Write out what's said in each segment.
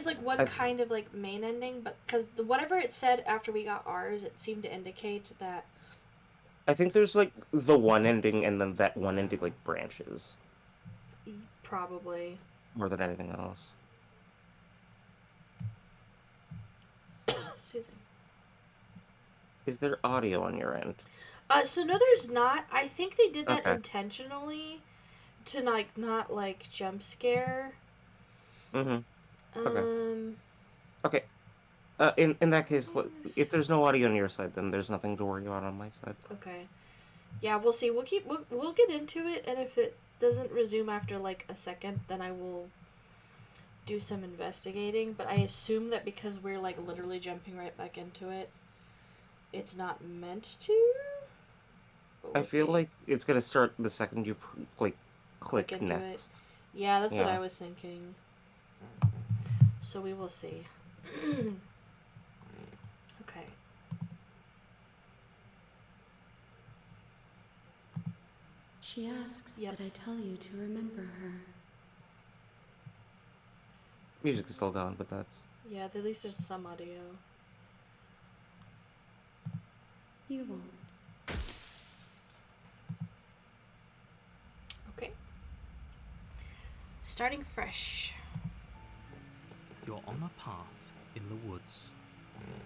like one kind of like main ending, but because whatever it said after we got ours, it seemed to indicate that. I think there's like the one ending, and then that one ending like branches Probably. more than anything else. Excuse me. Is there audio on your end? So no, there's not. I think they did that Okay. intentionally to like not like jump scare. Mm-hmm. Okay. Um, Okay. In that case, minus. if there's no audio on your side, then there's nothing to worry about on my side. Okay. Yeah, we'll see. We'll get into it, and if it doesn't resume after like a second, then I will do some investigating. But I assume that because we're like literally jumping right back into it, it's not meant to. But I we'll feel see. like it's gonna start the second you like Click click into it. next. Yeah, that's what Yeah. I was thinking. So we will see. Okay. She asks Yep. that I tell you to remember her. Music is still gone, but that's Yeah, at least there's some audio. You won't. Okay. Starting fresh. You're on a path in the woods,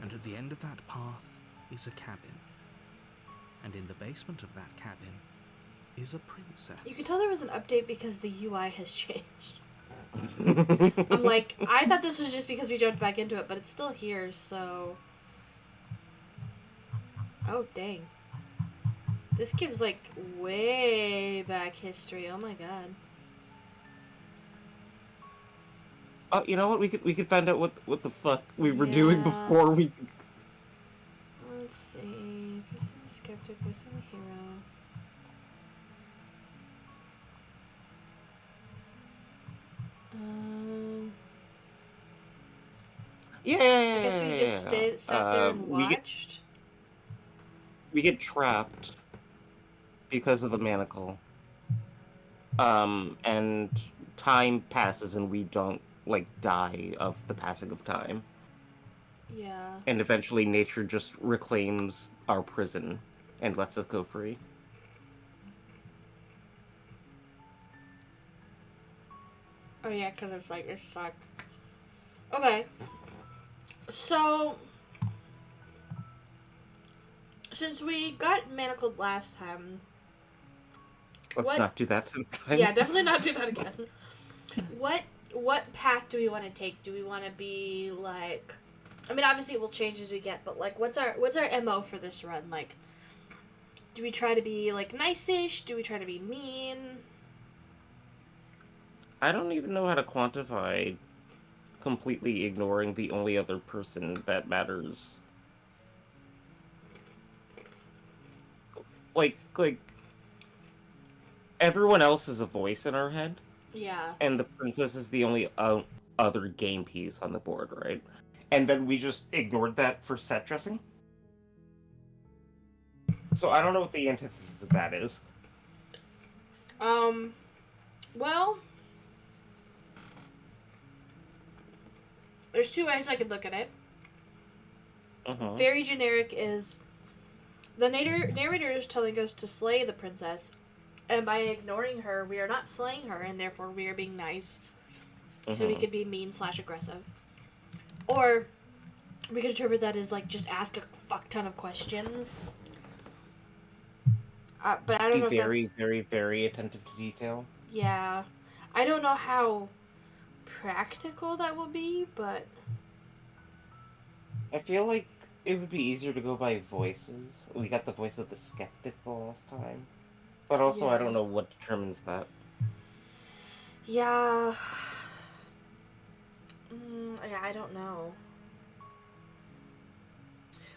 and at the end of that path is a cabin. And in the basement of that cabin is a princess. You can tell there was an update because the UI has changed. I'm like, I thought this was just because we jumped back into it, but it's still here, so. Oh, dang. This gives, like, way back history. Oh my god. You know what? We could find out what the fuck we were doing Yeah. before we. Let's see. First of the skeptic, first of the hero. Um. I guess we just Yeah. sat there and watched. We get trapped because of the manacle. And time passes, and we don't like die of the passing of time. Yeah. And eventually, nature just reclaims our prison and lets us go free. Oh yeah, because it's like, it's like. Okay. So, since we got manacled last time, Let's what? not do that this time. Yeah, definitely not do that again. What what path do we want to take? Do we want to be like? I mean, obviously it will change as we get, but like, what's our mo for this run? Like, do we try to be like nice-ish? Do we try to be mean? I don't even know how to quantify completely ignoring the only other person that matters. Like everyone else is a voice in our head, Yeah. and the princess is the only other game piece on the board, right? And then we just ignored that for set dressing. So I don't know what the antithesis of that is. Um. Well, there's two ways I could look at it. Uh-huh. Very generic is the narrator is telling us to slay the princess, and by ignoring her, we are not slaying her, and therefore we are being nice. So we Uh-huh. could be mean / aggressive. Or we could interpret that as like just ask a fuck ton of questions. But I don't Be know if very, that's, very, very attentive to detail. yeah. I don't know how practical that will be, but I feel like it would be easier to go by voices. We got the voice of the skeptic the last time. But also, I yeah. don't know what determines that. Yeah. Yeah, I don't know.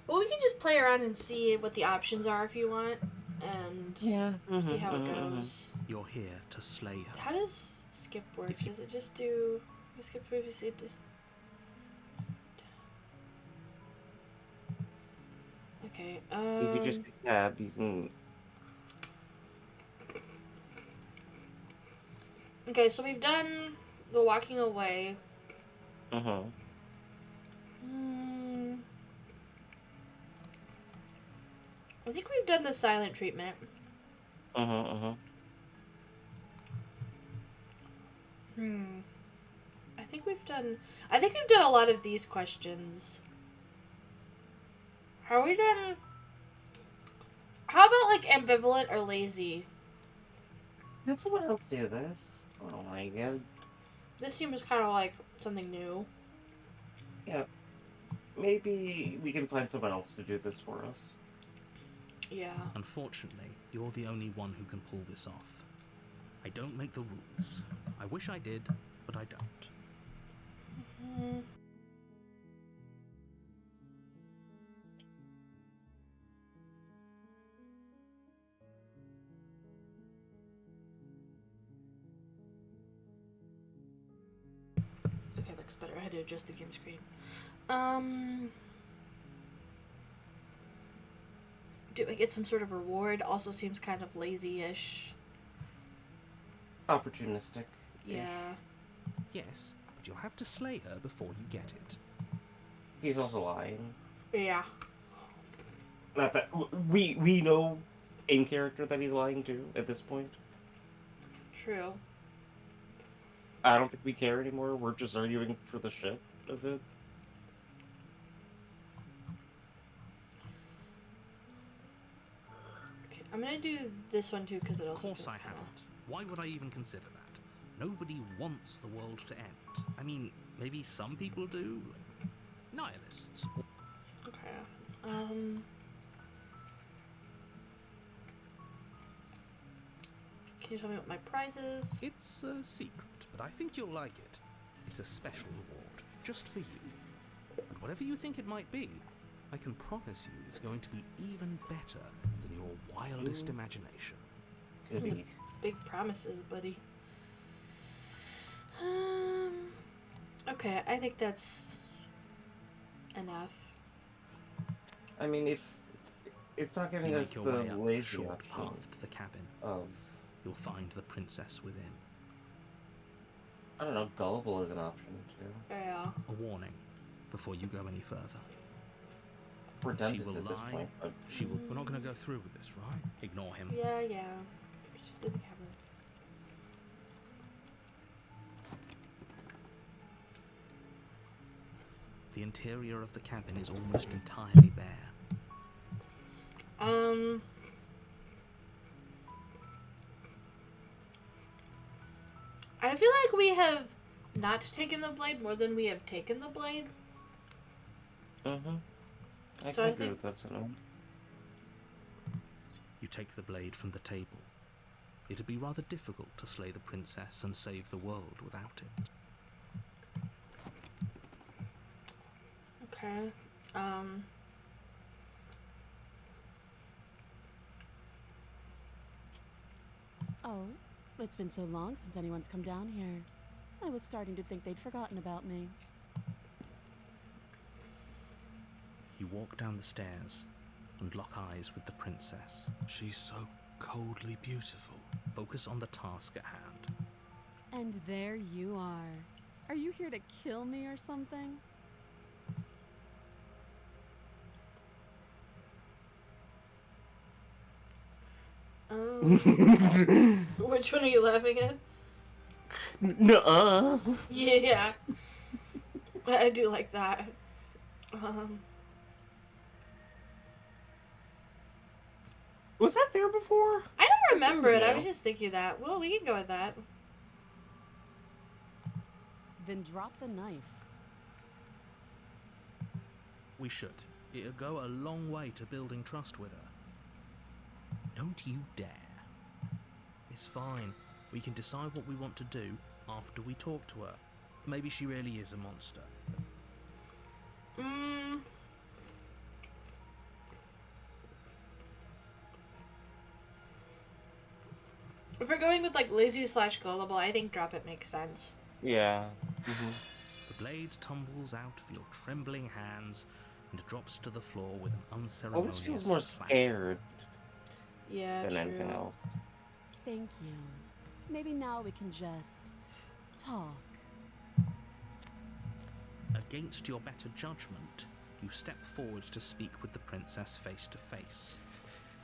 Well, we can just play around and see what the options are if you want, and Yeah. see Mm-hmm, how it mm-hmm, mm-hmm. goes. You're here to slay her. How does skip work? If you- Does it just do? We skip previously. Okay. If you just tab, you can. Okay, so we've done the walking away. Uh-huh. I think we've done the silent treatment. Uh-huh, uh-huh. I think we've done a lot of these questions. Have we done... How about, like, ambivalent or lazy? Did someone else do this? Oh my god. This seems kind of like something new. Yeah. Maybe we can find someone else to do this for us. Yeah. Unfortunately, you're the only one who can pull this off. I don't make the rules. I wish I did, but I don't. Okay, looks better. I had to adjust the game screen. Do I get some sort of reward? Also seems kind of lazy-ish. Opportunistic. Yeah. Yes, but you'll have to slay her before you get it. He's also lying. Yeah. Not that we know in character that he's lying too at this point. True. I don't think we care anymore. We're just arguing for the shit of it. Okay, I'm gonna do this one too because it Of also course feels I kinda... haven't. Why would I even consider that? Nobody wants the world to end. I mean, maybe some people do. Nihilists. Okay. Can you tell me what my prize is? It's a secret, but I think you'll like it. It's a special reward, just for you. And whatever you think it might be, I can promise you it's going to be even better than your wildest imagination. Goody. Big promises, buddy. Okay, I think that's enough. I mean, if it's not giving You us make your the way up the lazy short option path to the cabin. of, You'll find the princess within. I don't know, gullible is an option too. Yeah. A warning before you go any further. Redundant She will at this lie. point, but She will. We're not going to go through with this, right? Ignore him. Yeah. Proceed to the cabin. The interior of the cabin is almost entirely bare. I feel like we have not taken the blade more than we have taken the blade. I So can I agree think- with that sentiment. You take the blade from the table. It'd be rather difficult to slay the princess and save the world without it. Okay. Oh, it's been so long since anyone's come down here. I was starting to think they'd forgotten about me. You walk down the stairs and lock eyes with the princess. She's so coldly beautiful. Focus on the task at hand. And there you are. Are you here to kill me or something? Which one are you laughing at? Nuh-uh. Yeah. I do like that. Was that there before? I don't remember it. I No. was just thinking that. Well, we can go with that. Then drop the knife. We should. It'll go a long way to building trust with her. Don't you dare. It's fine. We can decide what we want to do after we talk to her. Maybe she really is a monster. If we're going with like lazy / gullible, I think drop it makes sense. Yeah. The blade tumbles out of your trembling hands and drops to the floor with an Well, unceremonious this feels more splash. scared Yeah, than true. anything else. Thank you. Maybe now we can just talk. against your better judgment, you step forward to speak with the princess face to face.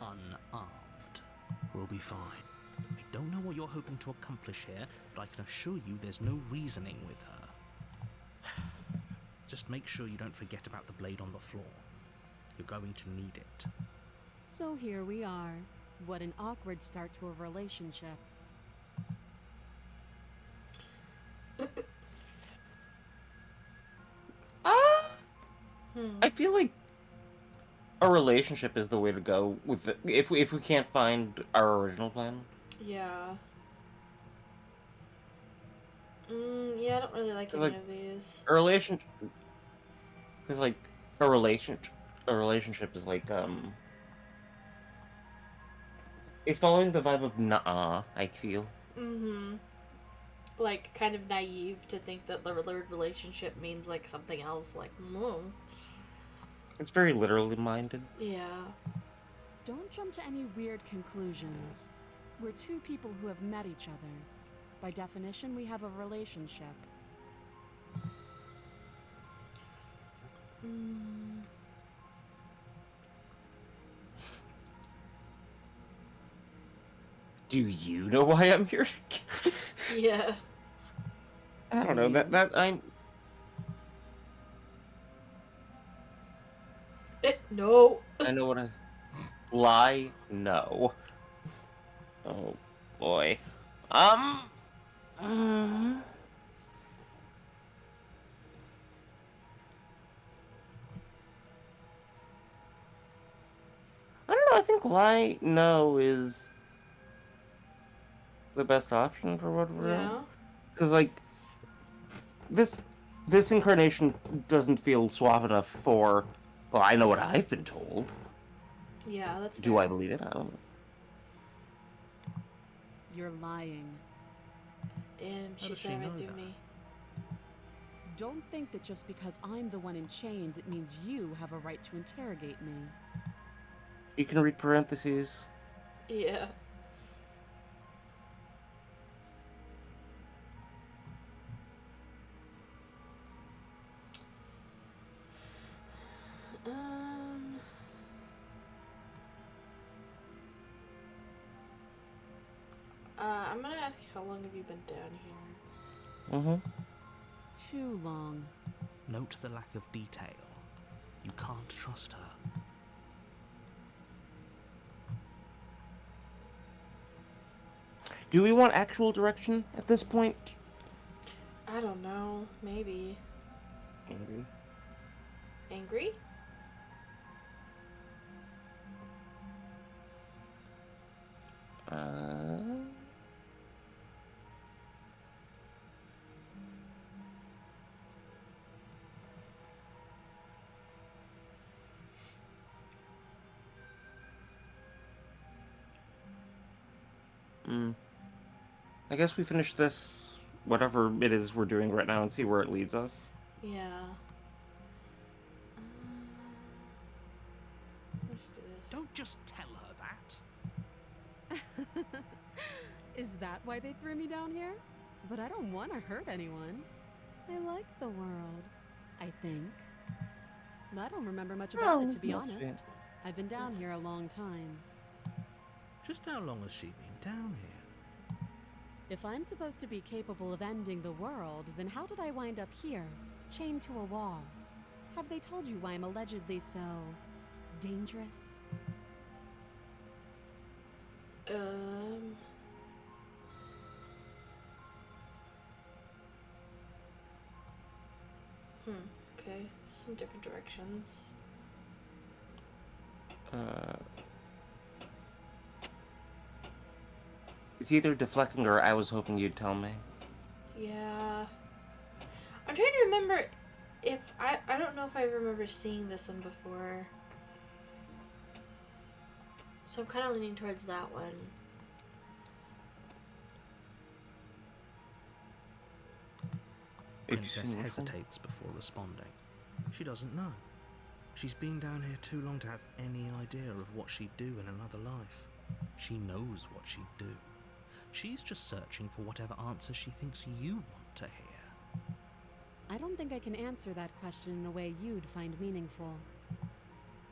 Unarmed. We'll be fine. I don't know what you're hoping to accomplish here, but I can assure you there's no reasoning with her. Just make sure you don't forget about the blade on the floor. You're going to need it. So here we are. What an awkward start to a relationship. I feel like a relationship is the way to go with it, if we can't find our original plan. Yeah. Yeah, I don't really like any Like, of these. A relationship, because like a relationship is like it's following the vibe of nah. I feel. Like, kind of naive to think that the relationship means, like, something else. Like, It's very literally minded. Yeah. Don't jump to any weird conclusions. We're two people who have met each other. By definition, we have a relationship. Do you know why I'm here? Yeah. I don't know that I'm. No. I know what I lie. No. Oh boy. I don't know. I think lie no is the best option for what we're Yeah. because like this incarnation doesn't feel suave enough for. Well, I know what I've been told. Yeah, that's Do fair. I believe it? I don't know. You're lying. Damn, How she does she said right know through that? me. Don't think that just because I'm the one in chains, it means you have a right to interrogate me. You can read parentheses. Yeah. I'm gonna ask, how long have you been down here? Too long. Note the lack of detail. You can't trust her. Do we want actual direction at this point? I don't know. Maybe. Angry. Angry? I guess we finish this, whatever it is we're doing right now, and see where it leads us. Yeah. Let's do this. Don't just tell her that. Is that why they threw me down here? But I don't want to hurt anyone. I like the world, I think. I don't remember much about it, to be that's honest. fair. I've been down here a long time. Just how long has she been down here? If I'm supposed to be capable of ending the world, then how did I wind up here, chained to a wall? Have they told you why I'm allegedly so dangerous? Okay. Some different directions. It's either deflecting or I was hoping you'd tell me. Yeah. I'm trying to remember if I don't know if I remember seeing this one before. So I'm kind of leaning towards that one. Princess hesitates before responding. She doesn't know. She's been down here too long to have any idea of what she'd do in another life. She knows what she'd do. She's just searching for whatever answer she thinks you want to hear. I don't think I can answer that question in a way you'd find meaningful.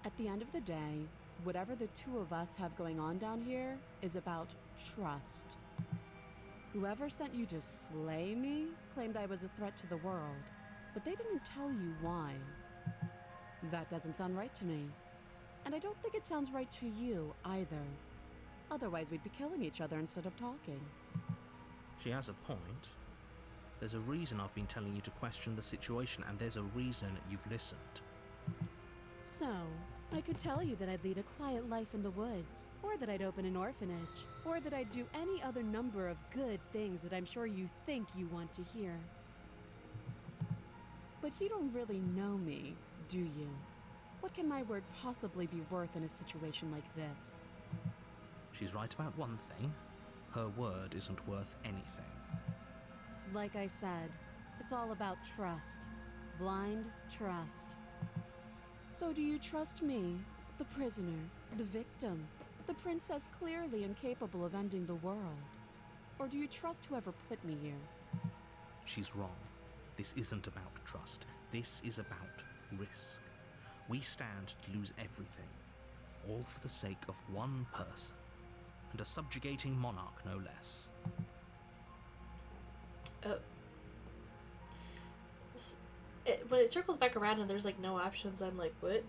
At the end of the day, whatever the two of us have going on down here is about trust. Whoever sent you to slay me claimed I was a threat to the world, but they didn't tell you why. That doesn't sound right to me. And I don't think it sounds right to you either. Otherwise, we'd be killing each other instead of talking. She has a point. There's a reason I've been telling you to question the situation, and there's a reason you've listened. So, I could tell you that I'd lead a quiet life in the woods, or that I'd open an orphanage, or that I'd do any other number of good things that I'm sure you think you want to hear. But you don't really know me, do you? What can my word possibly be worth in a situation like this? She's right about one thing. Her word isn't worth anything. Like I said, it's all about trust. Blind trust. So do you trust me, the prisoner, the victim, the princess clearly incapable of ending the world? Or do you trust whoever put me here? She's wrong. This isn't about trust. This is about risk. We stand to lose everything, all for the sake of one person, and a subjugating monarch no less. When it circles back around and there's like no options, I'm like, what?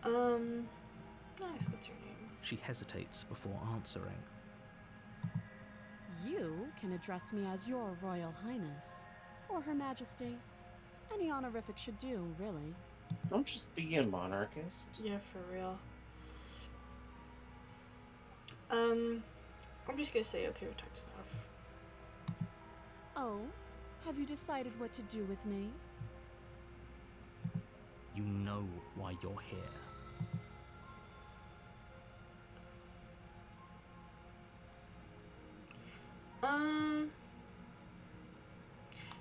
Nice, what's your name? She hesitates before answering. You can address me as your Royal Highness, or Her Majesty. Any honorific should do, really. Don't just be a monarchist. Yeah, for real. I'm just gonna say, okay, we talked enough. Oh, have you decided what to do with me? You know why you're here.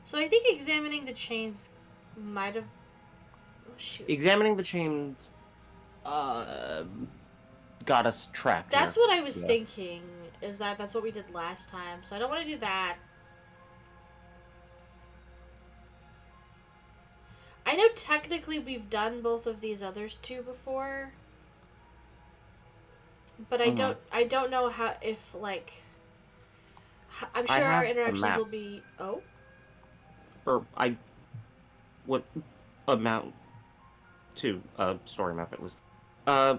So I think examining the chains might have... Oh, shoot. Examining the chains, got us trapped. That's here. what I was thinking, is that that's what we did last time, so I don't want to do that. I know technically we've done both of these others two before, but I don't know how, if like, I'm sure our interactions will be, Or what amount to a story map at least.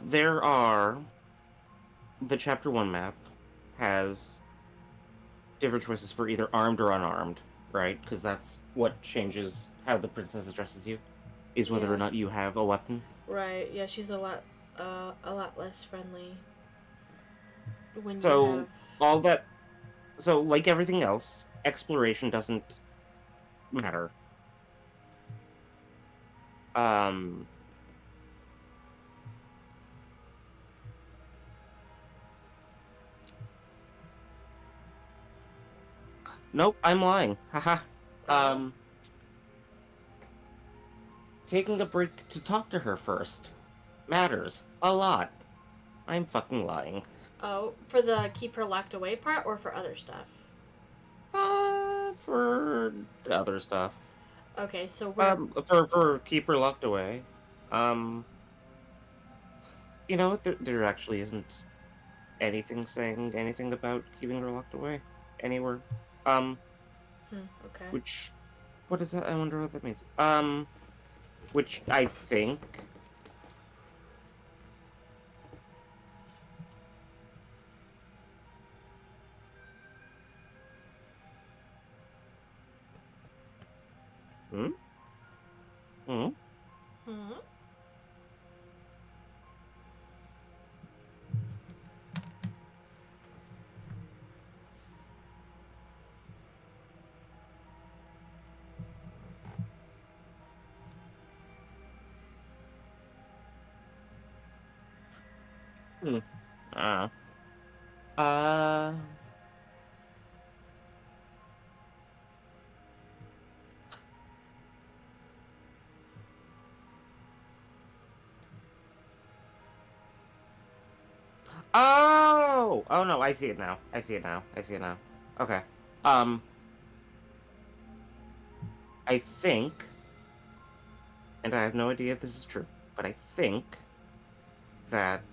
There are, the chapter 1 map has different choices for either armed or unarmed, right? Because that's what changes how the princess addresses you, is whether or not you have a weapon. Right, yeah, she's a lot less friendly when So, you have... all that, so like everything else, exploration doesn't matter. Nope, I'm lying. Haha. Taking a break to talk to her first matters a lot. I'm fucking lying. Oh, for the keep her locked away part, or for other stuff? For other stuff. Okay, so we're... For keep her locked away. You know, there actually isn't anything saying anything about keeping her locked away anywhere. Okay. Which, what is that? I wonder what that means. Which I think... Hmm? Hmm? Hmm? Hmm. Uh... Oh! Oh no, I see it now. I see it now. Okay. I think, and I have no idea if this is true, but I think that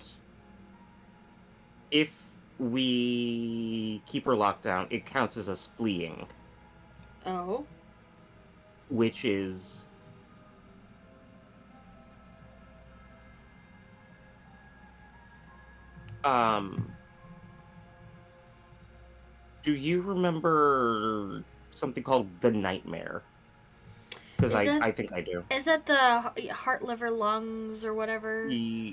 if we keep her locked down, it counts as us fleeing, Oh. which is um. Do you remember something called the Nightmare? Because Is that I think I do. is that the heart, liver, lungs, or whatever?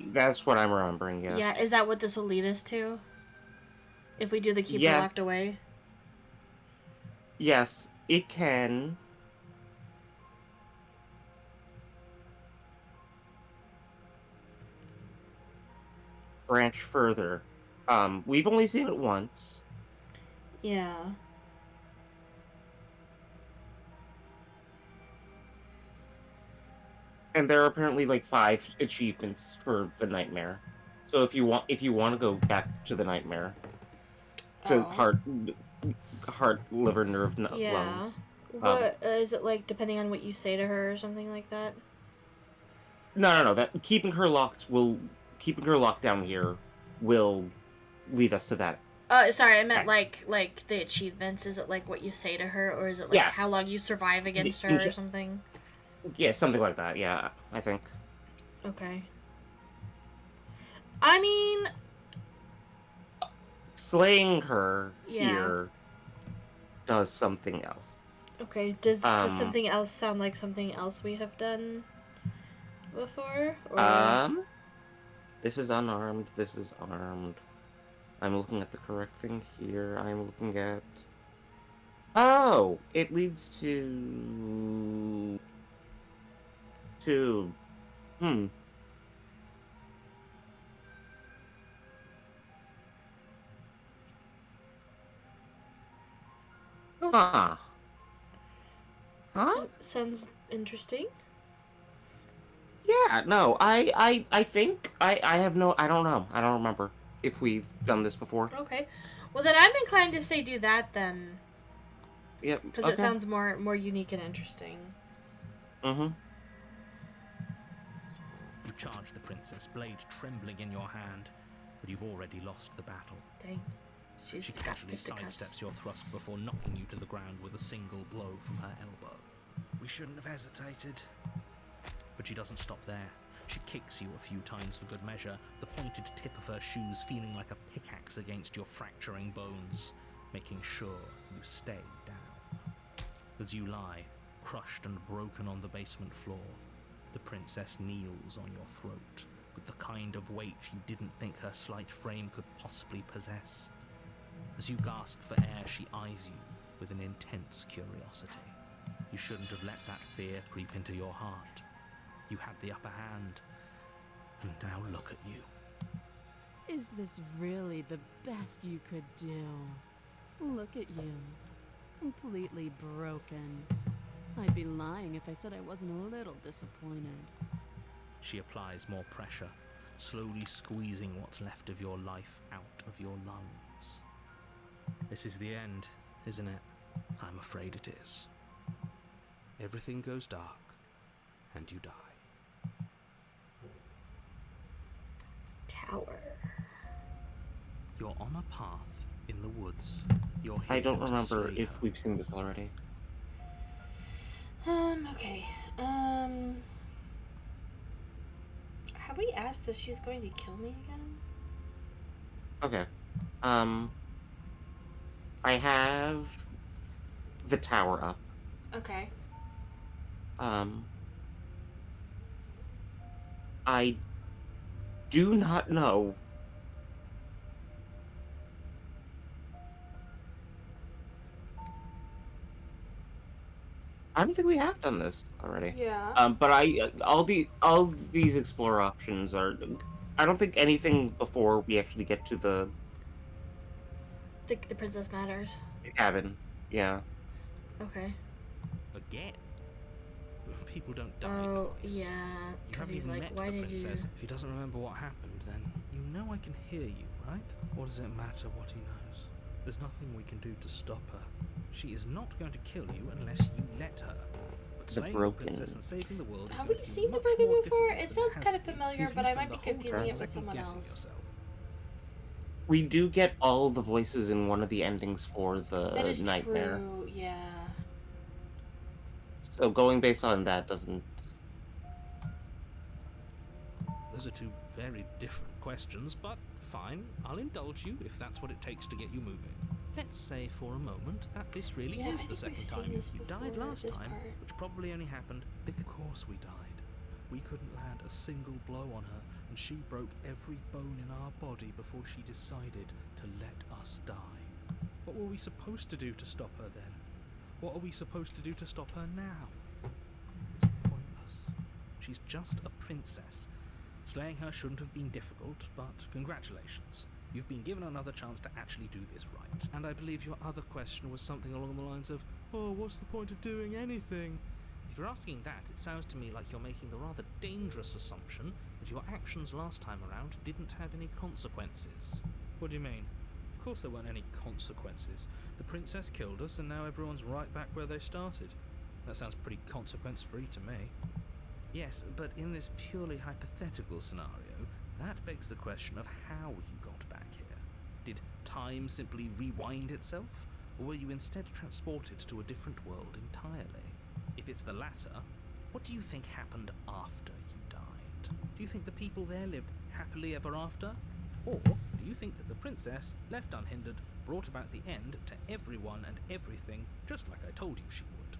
That's what I'm remembering. Yeah, Yes. is that what this will lead us to? If we do the keeper Yes. locked away? Yes, it can. Branch further. We've only seen it once. Yeah. And there are apparently like 5 achievements for the Nightmare. So if you want to go back to the Nightmare, to Oh. heart, liver, nerve, Yeah. lungs. What is it like? Depending on what you say to her, or something like that. No. That keeping her locked down here will lead us to that. Sorry, I meant Okay. like the achievements. Is it like what you say to her, or is it like Yes. how long you survive against her, or something? Yeah, something like that. Yeah, I think. Okay. I mean, Slaying her yeah. here does something else. Okay. Does Um, something else sound like something else we have done before, or? This is unarmed. This is armed. I'm looking at the correct thing here. I'm looking at. Oh, it leads to. Hmm. Huh. Huh? Sounds interesting. Yeah, no, I think I have no, I don't know. I don't remember if we've done this before. Okay. Well, then I'm inclined to say do that then, Yep. because it Okay. sounds more unique and interesting. Mm-hmm. You charge the princess, blade trembling in your hand, but you've already lost the battle. Dang. She's She got casually fisticuffs. sidesteps your thrust before knocking you to the ground with a single blow from her elbow. We shouldn't have hesitated. But she doesn't stop there. She kicks you a few times for good measure, the pointed tip of her shoes feeling like a pickaxe against your fracturing bones, making sure you stay down. As you lie, crushed and broken on the basement floor, the princess kneels on your throat with the kind of weight you didn't think her slight frame could possibly possess. As you gasp for air, she eyes you with an intense curiosity. You shouldn't have let that fear creep into your heart. You had the upper hand, and now look at you. Is this really the best you could do? Look at you. Completely broken. I'd be lying if I said I wasn't a little disappointed. She applies more pressure, slowly squeezing what's left of your life out of your lungs. This is the end, isn't it? I'm afraid it is. Everything goes dark, and you die. Tower. You're on a path in the woods. You're I here don't to remember slay if her. we've seen this already. Okay. Have we asked that she's going to kill me again? Okay. I have the tower up. Okay. I do not know. I don't think we have done this already. Yeah. But all these explore options are. I don't think anything before we actually get to the The princess matters. cabin. Yeah. Okay. Again? People don't die Oh, twice. yeah. You Because haven't he's even like, met why the did you... princess. If he doesn't remember what happened, then you know I can hear you, right? What does it matter what he knows? There's nothing we can do to stop her. She is not going to kill you unless you let her. Slaying the Broken. princess and saving the world is Have going we to be seen the much Broken more before? difficult It than sounds has kind to of be. familiar, This but I means might be the whole confusing time it with someone second-guessing else. yourself. We do get all the voices in one of the endings for That the is nightmare. true, yeah. So going based on that doesn't. Those are two very different questions, but fine, I'll indulge you if that's what it takes to get you moving. Let's say for a moment that this really Yeah, is I the think we've second seen time this you died before, last this time, part. which probably only happened because, of course, we died. We couldn't land a single blow on her, and she broke every bone in our body before she decided to let us die. What were we supposed to do to stop her then? What are we supposed to do to stop her now? It's pointless. She's just a princess. Slaying her shouldn't have been difficult, but congratulations. You've been given another chance to actually do this right. And I believe your other question was something along the lines of, oh, what's the point of doing anything? If you're asking that, it sounds to me like you're making the rather dangerous assumption that your actions last time around didn't have any consequences. What do you mean? Of course there weren't any consequences. The princess killed us, and now everyone's right back where they started. That sounds pretty consequence-free to me. Yes, but in this purely hypothetical scenario, that begs the question of how you got back here. Did time simply rewind itself, or were you instead transported to a different world entirely? If it's the latter, what do you think happened after you died? Do you think the people there lived happily ever after? Or do you think that the princess, left unhindered, brought about the end to everyone and everything, just like I told you she would?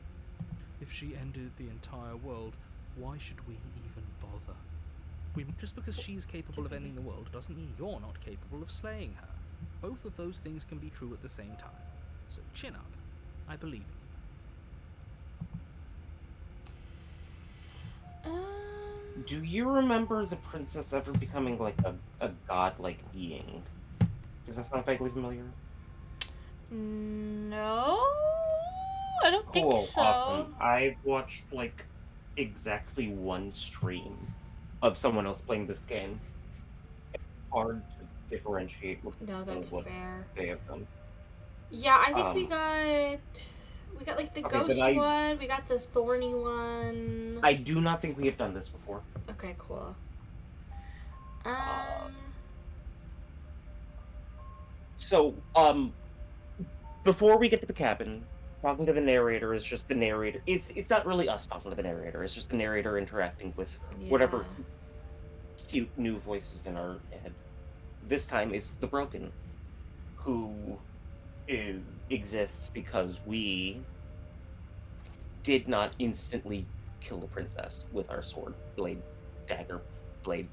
If she ended the entire world, why should we even bother? Just because she's capable of ending the world doesn't mean you're not capable of slaying her. Both of those things can be true at the same time. So chin up. I believe in you. Do you remember the princess ever becoming like a godlike being? Does that sound vaguely familiar? No, I don't think Cool, so. awesome. I've watched like exactly one stream of someone else playing this game. It's hard to differentiate No, that's what fair. they have done. Yeah, I think we Um, got like the okay, then ghost one, we got the thorny one. I do not think we have done this before. Okay, cool. Uh, So, before we get to the cabin, talking to the narrator is just the narrator. It's not really us talking to the narrator. It's just the narrator interacting with whatever Yeah. cute new voices in our head. This time it's the Broken, who exists because we did not instantly kill the princess with our sword, blade, dagger, blade.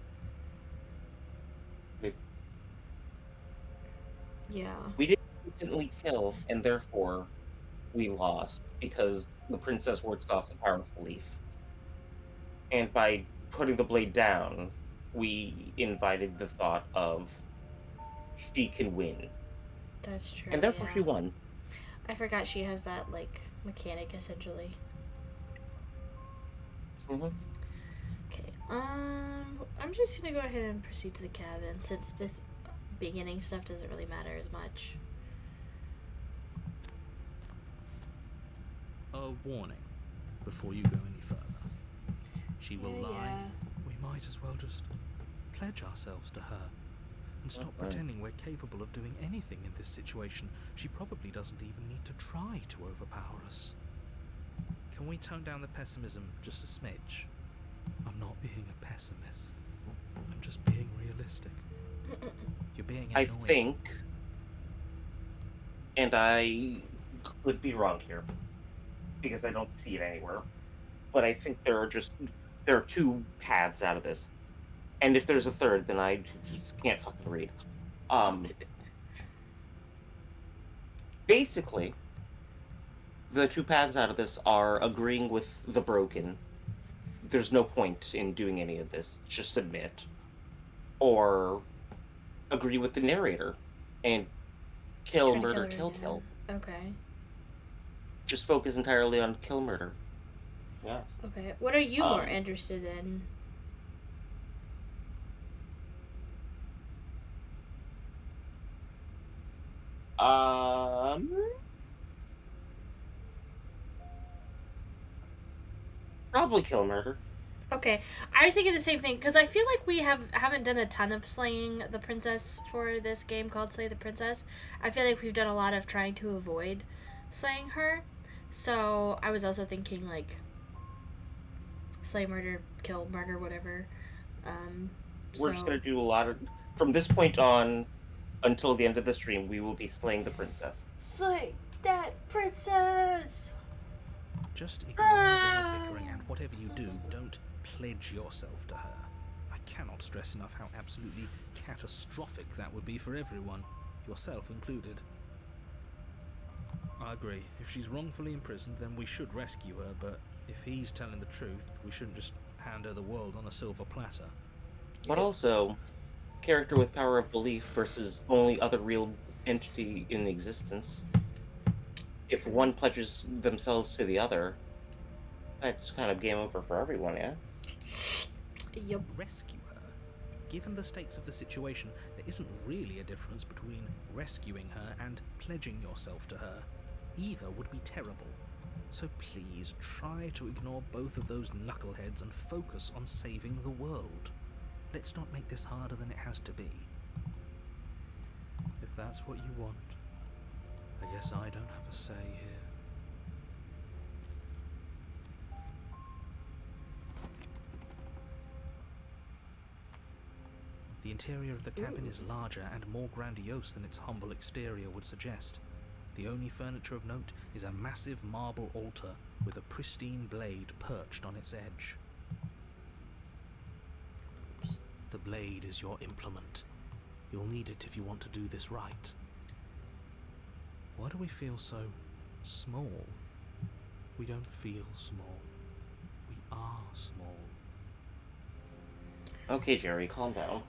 Yeah. We didn't instantly kill, and therefore we lost because the princess works off the powerful leaf. And by putting the blade down, we invited the thought of she can win. That's true. And therefore Yeah. she won. I forgot she has that like mechanic essentially. Mm-hmm. Okay. I'm just gonna go ahead and proceed to the cabin since this beginning stuff doesn't really matter as much. A warning before you go any further. She will lie. Yeah. We might as well just pledge ourselves to her and stop Okay. pretending we're capable of doing anything in this situation. She probably doesn't even need to try to overpower us. Can we tone down the pessimism just a smidge? I'm not being a pessimist. I'm just being realistic. You're being I annoying. think, and I could be wrong here, because I don't see it anywhere, but I think there are two paths out of this. And if there's a third, then I just can't fucking read. Basically, the two paths out of this are agreeing with the Broken. There's no point in doing any of this. Just submit. Or agree with the narrator and kill, Try to murder, her kill, down. kill. Okay. Just focus entirely on kill, murder. Yeah. Okay. What are you more interested in? Probably kill murder. Okay, I was thinking the same thing because I feel like we haven't done a ton of slaying the princess for this game called Slay the Princess. I feel like we've done a lot of trying to avoid slaying her. So I was also thinking like slay, murder, kill, murder, whatever. We're just gonna do a lot of from this point on until the end of the stream. We will be slaying the princess. Slay that princess. Just ignore their bickering, and whatever you do, don't pledge yourself to her. I cannot stress enough how absolutely catastrophic that would be for everyone, yourself included. I agree. If she's wrongfully imprisoned, then we should rescue her, but if he's telling the truth, we shouldn't just hand her the world on a silver platter. But also, character with power of belief versus only other real entity in existence. If one pledges themselves to the other, that's kind of game over for everyone, yeah? Yep. Rescue her? Given the stakes of the situation, there isn't really a difference between rescuing her and pledging yourself to her. Either would be terrible. So please try to ignore both of those knuckleheads and focus on saving the world. Let's not make this harder than it has to be. If that's what you want, I guess I don't have a say here. The interior of the cabin is larger and more grandiose than its humble exterior would suggest. The only furniture of note is a massive marble altar with a pristine blade perched on its edge. The blade is your implement. You'll need it if you want to do this right. Why do we feel so small? We don't feel small. We are small. Okay, Jerry, calm down.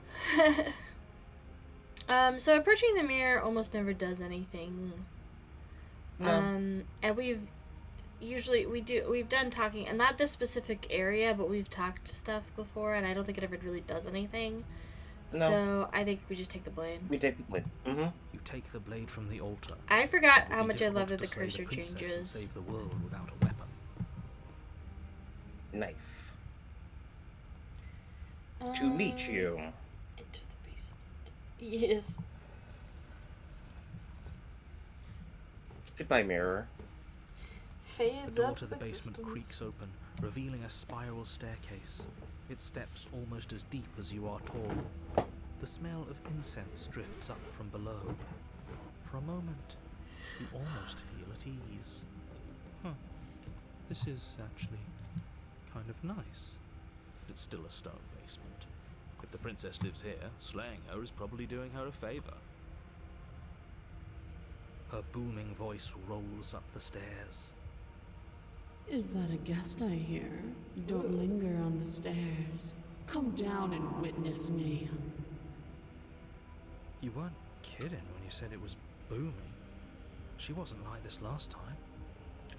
So approaching the mirror almost never does anything. No. And we've done talking, and not this specific area, but we've talked stuff before, and I don't think it ever really does anything. No. So I think we just take the blade. We take the blade. Mm-hmm. You take the blade from the altar. I forgot It would how be much I love difficult that the to slay cursor princess and changes. save the world without a weapon. Knife. To meet you. Into the basement. Yes. Goodbye, mirror. The Fades door out to of the basement existence. creaks open, revealing a spiral staircase. Its steps almost as deep as you are tall. The smell of incense drifts up from below. For a moment, you almost feel at ease. This is actually kind of nice. It's still a stone basement. If the princess lives here, slaying her is probably doing her a favor. Her booming voice rolls up the stairs. Is that a guest I hear? Don't linger on the stairs. Come down and witness me. You weren't kidding when you said it was booming. She wasn't like this last time.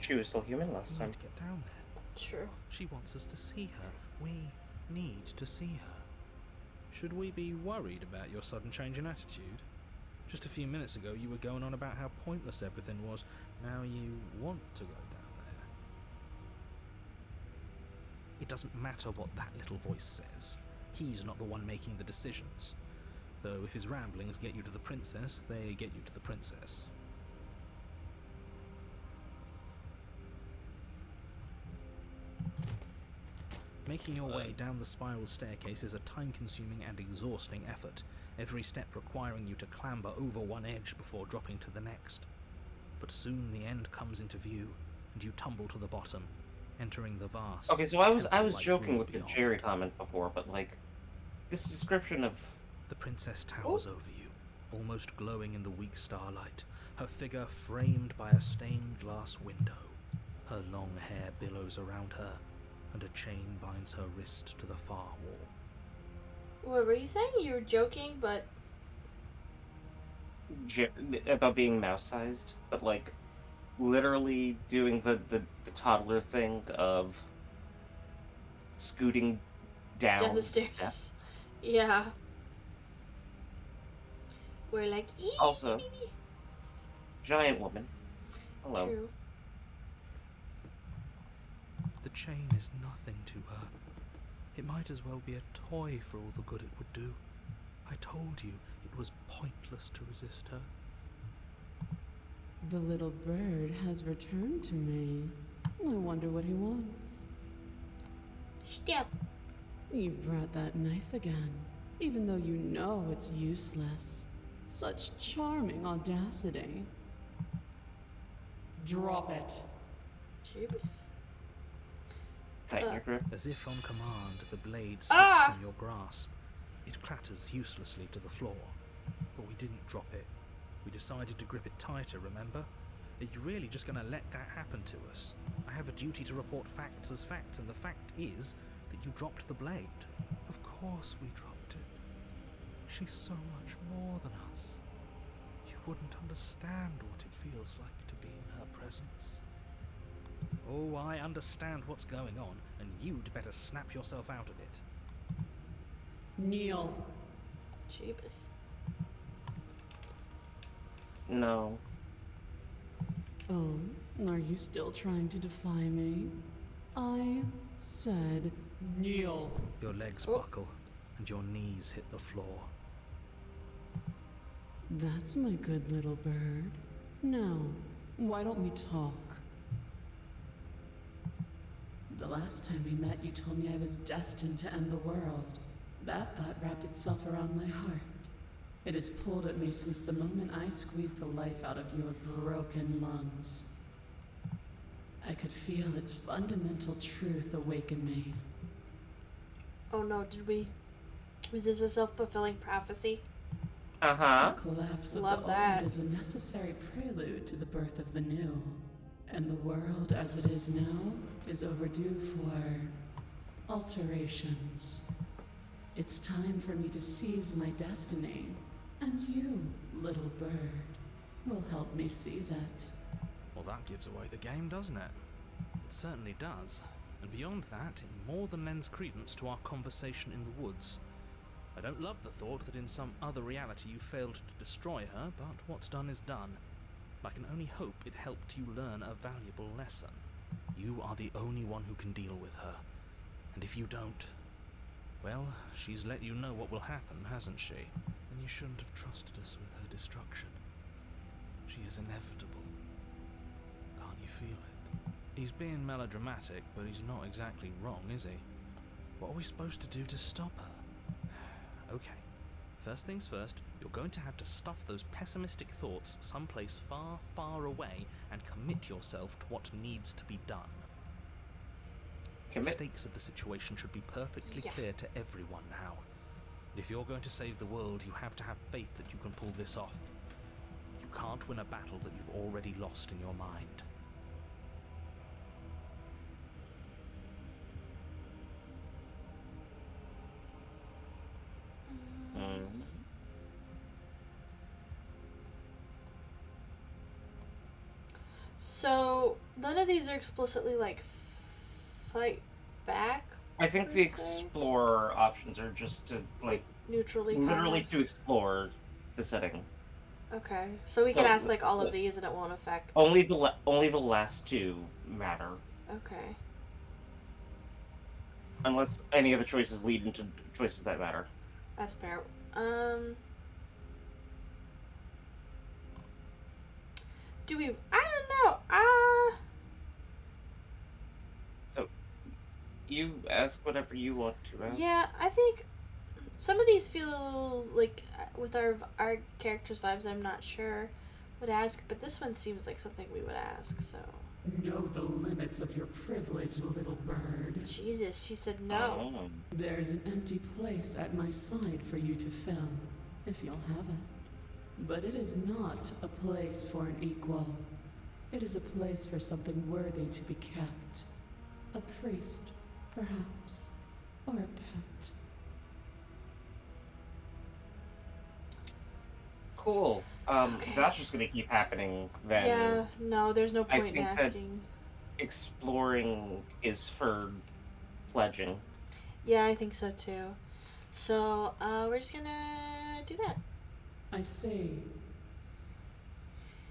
She was still human last We time. need to get down there. True. She wants us to see her. We need to see her. Should we be worried about your sudden change in attitude? Just a few minutes ago you were going on about how pointless everything was. Now you want to go down there. It doesn't matter what that little voice says. He's not the one making the decisions. Though if his ramblings get you to the princess, they get you to the princess. Making your way down the spiral staircase is a time-consuming and exhausting effort, every step requiring you to clamber over one edge before dropping to the next. But soon the end comes into view, and you tumble to the bottom, entering the vast... Okay, so I was temple-like joking room with the beyond. Jerry comment before, but like this description of The princess towers over you, almost glowing in the weak starlight, her figure framed by a stained glass window. Her long hair billows around her, and a chain binds her wrist to the far wall. What were you saying? You were joking, but about being mouse-sized, but like literally doing the toddler thing of scooting down the stairs. steps. Yeah. We're like, ee. Also, giant woman. Hello. True. The chain is nothing to her. It might as well be a toy for all the good it would do. I told you it was pointless to resist her. The little bird has returned to me. I wonder what he wants. Step. You brought that knife again, even though you know it's useless. Such charming audacity. Drop it. Jeebus. Tighten your grip. As if on command, the blade slips from your grasp. It clatters uselessly to the floor. But we didn't drop it. We decided to grip it tighter, remember? Are you really just going to let that happen to us? I have a duty to report facts as facts, and the fact is that you dropped the blade. Of course we dropped it. She's so much more than us. You wouldn't understand what it feels like to be in her presence. Oh, I understand what's going on, and you'd better snap yourself out of it. Kneel. Jeebus. No. Oh, are you still trying to defy me? I said kneel. Your legs buckle, and your knees hit the floor. That's my good little bird. Now, why don't we talk? The last time we met, you told me I was destined to end the world. That thought wrapped itself around my heart. It has pulled at me since the moment I squeezed the life out of your broken lungs. I could feel its fundamental truth awaken me. Oh no, did we... Was this a self-fulfilling prophecy? Uh-huh. The collapse of Love the that. old is a necessary prelude to the birth of the new. And the world as it is now is overdue for alterations. It's time for me to seize my destiny. And you, little bird, will help me seize it. Well, that gives away the game, doesn't it? It certainly does. And beyond that, it more than lends credence to our conversation in the woods. I don't love the thought that in some other reality you failed to destroy her, but what's done is done. I can only hope it helped you learn a valuable lesson. You are the only one who can deal with her. And if you don't, well, she's let you know what will happen, hasn't she? And you shouldn't have trusted us with her destruction. She is inevitable. Can't you feel it? He's being melodramatic, but he's not exactly wrong, is he? What are we supposed to do to stop her? Okay, first things first, you're going to have to stuff those pessimistic thoughts someplace far, far away and commit yourself to what needs to be done. The stakes of the situation should be perfectly clear to everyone now. If you're going to save the world, you have to have faith that you can pull this off. You can't win a battle that you've already lost in your mind. So, none of these are explicitly, like, fight back? I think the explorer options are just to, like, neutrally literally comment? to explore the setting. Okay, so we can So, ask, like, all of these and it won't affect... Only the last two matter. Okay. Unless any of the choices lead into choices that matter. That's fair. Do we... I don't know. So, you ask whatever you want to ask. Yeah, I think some of these feel like, with our characters' vibes, I'm not sure would ask, but this one seems like something we would ask, so... Know the limits of your privilege, little bird. Jesus, she said no. Oh. There's an empty place at my side for you to fill, if you'll have it. But it is not a place for an equal. It is a place for something worthy to be kept. A priest, perhaps, or a pet. Cool. Okay. That's just gonna keep happening then. Yeah, no, there's no I point in think that- asking. Exploring is for pledging. Yeah, I think so too. So, we're just gonna do that. I say,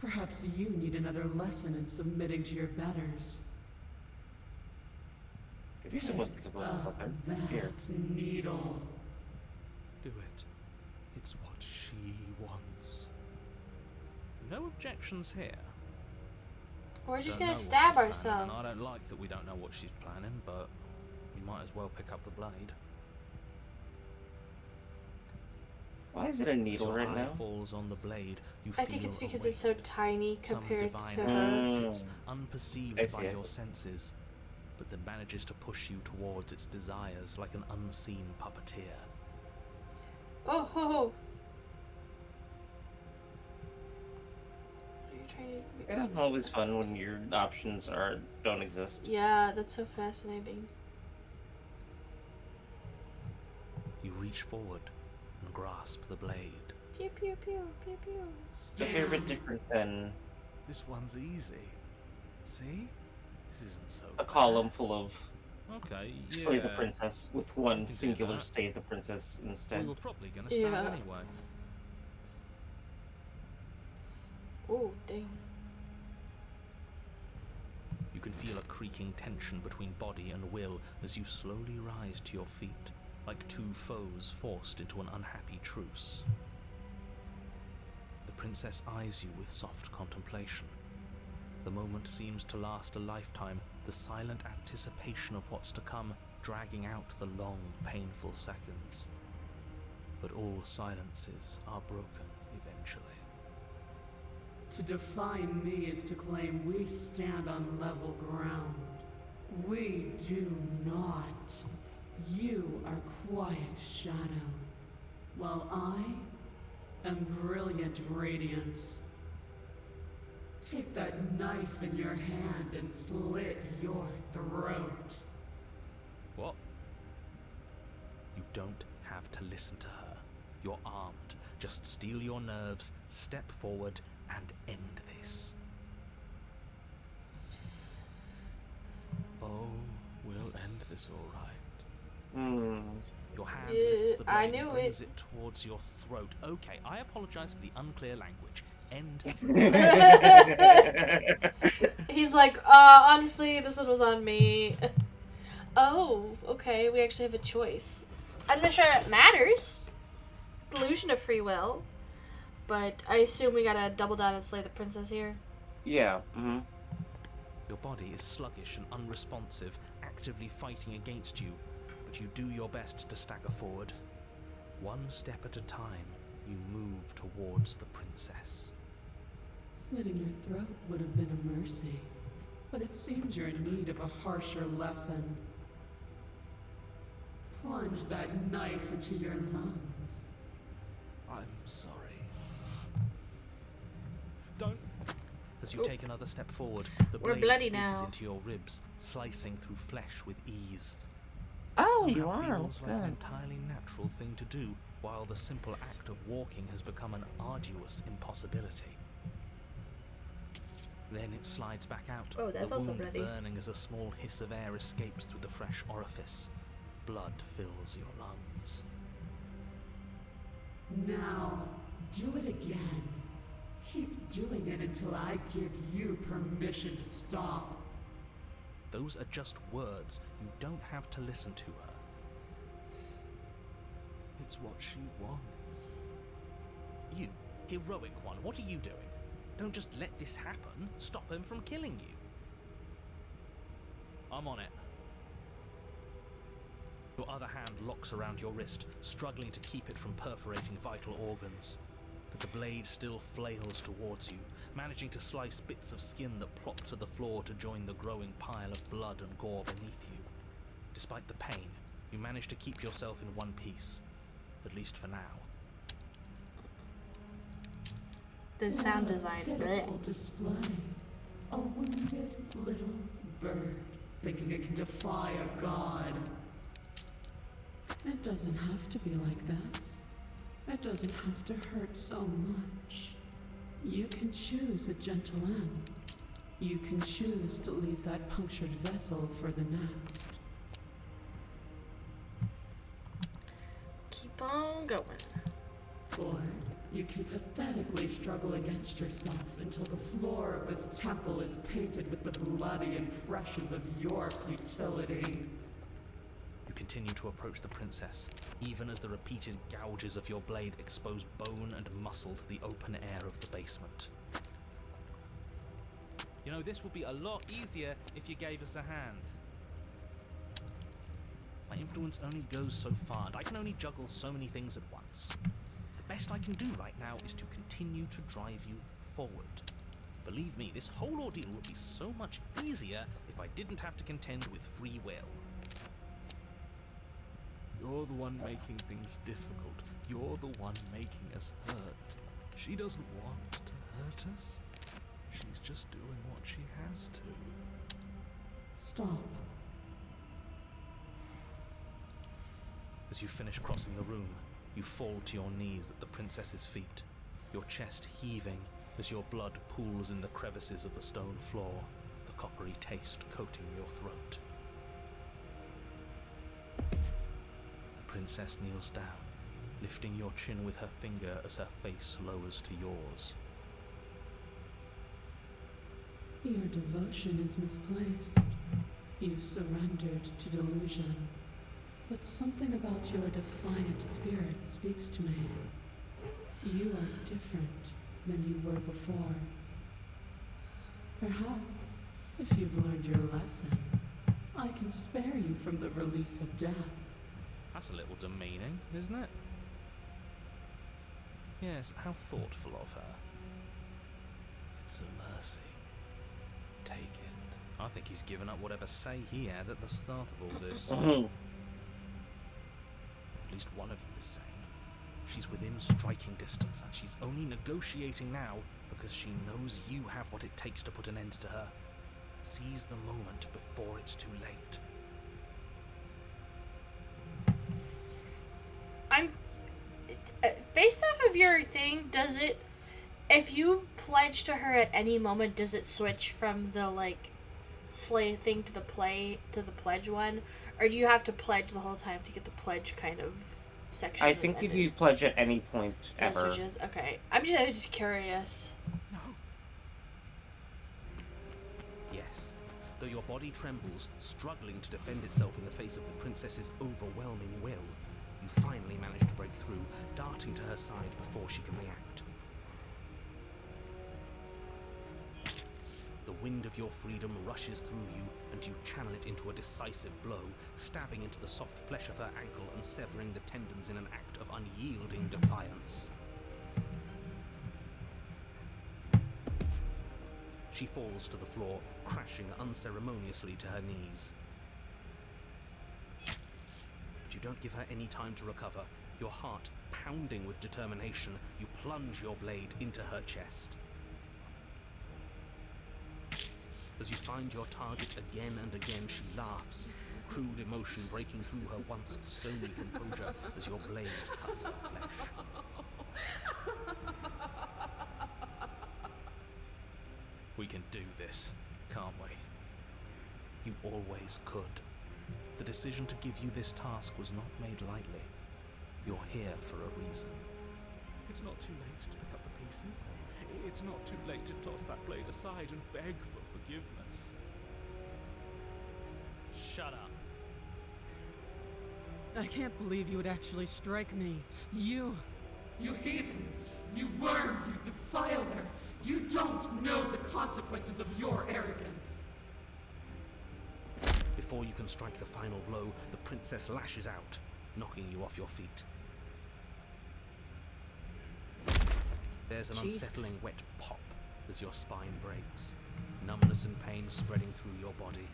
perhaps you need another lesson in submitting to your betters. The music wasn't supposed to stop there. Here. Needle. Do it. It's what she wants. No objections here. We're just Don't gonna know what stab she's planning, ourselves. And I don't like that we don't know what she's planning, but we might as well pick up the blade. Why is it a As needle your right eye now? falls on the blade, you I feel think it's because a it's so weight. tiny Some compared divine to her. hand Mm. sits unperceived I see, by I your see. senses, but then manages to push you towards its desires like an unseen puppeteer. Oh ho ho! Are you trying to? Yeah, always fun when your options don't exist. Yeah, that's so fascinating. You reach forward and grasp the blade. Pew pew pew pew pew. It's a fair bit different than This one's easy. See? This isn't so a bad. column full of Okay, Slay the yeah. Princess with We one can do singular that. Save the Princess We instead. were probably gonna stand Yeah. anyway. Oh dang. You can feel a creaking tension between body and will as you slowly rise to your feet, like two foes forced into an unhappy truce. The princess eyes you with soft contemplation. The moment seems to last a lifetime, the silent anticipation of what's to come dragging out the long, painful seconds. But all silences are broken eventually. To define me is to claim we stand on level ground. We do not. You are quiet shadow, while I am brilliant radiance. Take that knife in your hand and slit your throat. What? You don't have to listen to her. You're armed. Just steel your nerves, step forward, and end this. Oh, we'll end this all right. Your hand lifts the blade I and knew brings it. it towards your throat. Okay, I apologize for the unclear language. End. He's like, honestly, this one was on me. Oh, okay, we actually have a choice. I'm not sure it matters. Illusion of free will. But I assume we gotta double down and slay the princess here. Yeah. Your body is sluggish and unresponsive, actively fighting against you, but you do your best to stagger forward. One step at a time, you move towards the princess. Slitting your throat would have been a mercy, but it seems you're in need of a harsher lesson. Plunge that knife into your lungs. I'm sorry. Don't. As you take another step forward, the We're blade bloody digs now. into your ribs, slicing through flesh with ease. Oh, Somehow you are. feels like an Good. entirely natural thing to do, while the simple act of walking has become an arduous impossibility. Then it slides back out. Oh, that's the also wound bloody. burning as a small hiss of air escapes through the fresh orifice. Blood fills your lungs. Now, do it again. Keep doing it until I give you permission to stop. Those are just words. You don't have to listen to her. It's what she wants. You, heroic one, what are you doing? Don't just let this happen. Stop him from killing you. I'm on it. Your other hand locks around your wrist, struggling to keep it from perforating vital organs. But the blade still flails towards you, managing to slice bits of skin that plop to the floor to join the growing pile of blood and gore beneath you. Despite the pain, you manage to keep yourself in one piece, at least for now. The sound design. Pitiful display. A wounded little bird thinking it can defy a god. It doesn't have to be like this. It doesn't have to hurt so much. You can choose a gentle end. You can choose to leave that punctured vessel for the next. Keep on going. Or you can pathetically struggle against yourself until the floor of this temple is painted with the bloody impressions of your futility. continue to approach the princess, even as the repeated gouges of your blade expose bone and muscle to the open air of the basement. You know, this would be a lot easier if you gave us a hand. My influence only goes so far, and I can only juggle so many things at once. The best I can do right now is to continue to drive you forward. Believe me, this whole ordeal would be so much easier if I didn't have to contend with free will. You're the one making things difficult. You're the one making us hurt. She doesn't want to hurt us. She's just doing what she has to. Stop. As you finish crossing the room, you fall to your knees at the princess's feet, your chest heaving as your blood pools in the crevices of the stone floor, the coppery taste coating your throat. The princess kneels down, lifting your chin with her finger as her face lowers to yours. Your devotion is misplaced. You've surrendered to delusion. But something about your defiant spirit speaks to me. You are different than you were before. Perhaps, if you've learned your lesson, I can spare you from the release of death. That's a little demeaning, isn't it? Yes, how thoughtful of her. It's a mercy. Take it. I think he's given up whatever say he had at the start of all this. At least one of you is sane. She's within striking distance, and she's only negotiating now because she knows you have what it takes to put an end to her. Seize the moment before it's too late. Based off of your thing, does it, if you pledge to her at any moment, does it switch from the, like, slay thing to the pledge one? Or do you have to pledge the whole time to get the pledge kind of section? I think if you pledge at any point ever. Switches? Okay. I was just curious. No. Yes. Though your body trembles, struggling to defend itself in the face of the princess's overwhelming will, you finally manage to break through, darting to her side before she can react. The wind of your freedom rushes through you, and you channel it into a decisive blow, stabbing into the soft flesh of her ankle and severing the tendons in an act of unyielding defiance. She falls to the floor, crashing unceremoniously to her knees. But you don't give her any time to recover. Your heart pounding with determination, you plunge your blade into her chest. As you find your target again and again, she laughs, crude emotion breaking through her once stony composure as your blade cuts her flesh. We can do this, can't we? You always could. The decision to give you this task was not made lightly. You're here for a reason. It's not too late to pick up the pieces. It's not too late to toss that blade aside and beg for forgiveness. Shut up. I can't believe you would actually strike me. You heathen! You worm! You defiler! You don't know the consequences of your arrogance! Before you can strike the final blow, the princess lashes out, knocking you off your feet. There's an unsettling wet pop as your spine breaks, numbness and pain spreading through your body.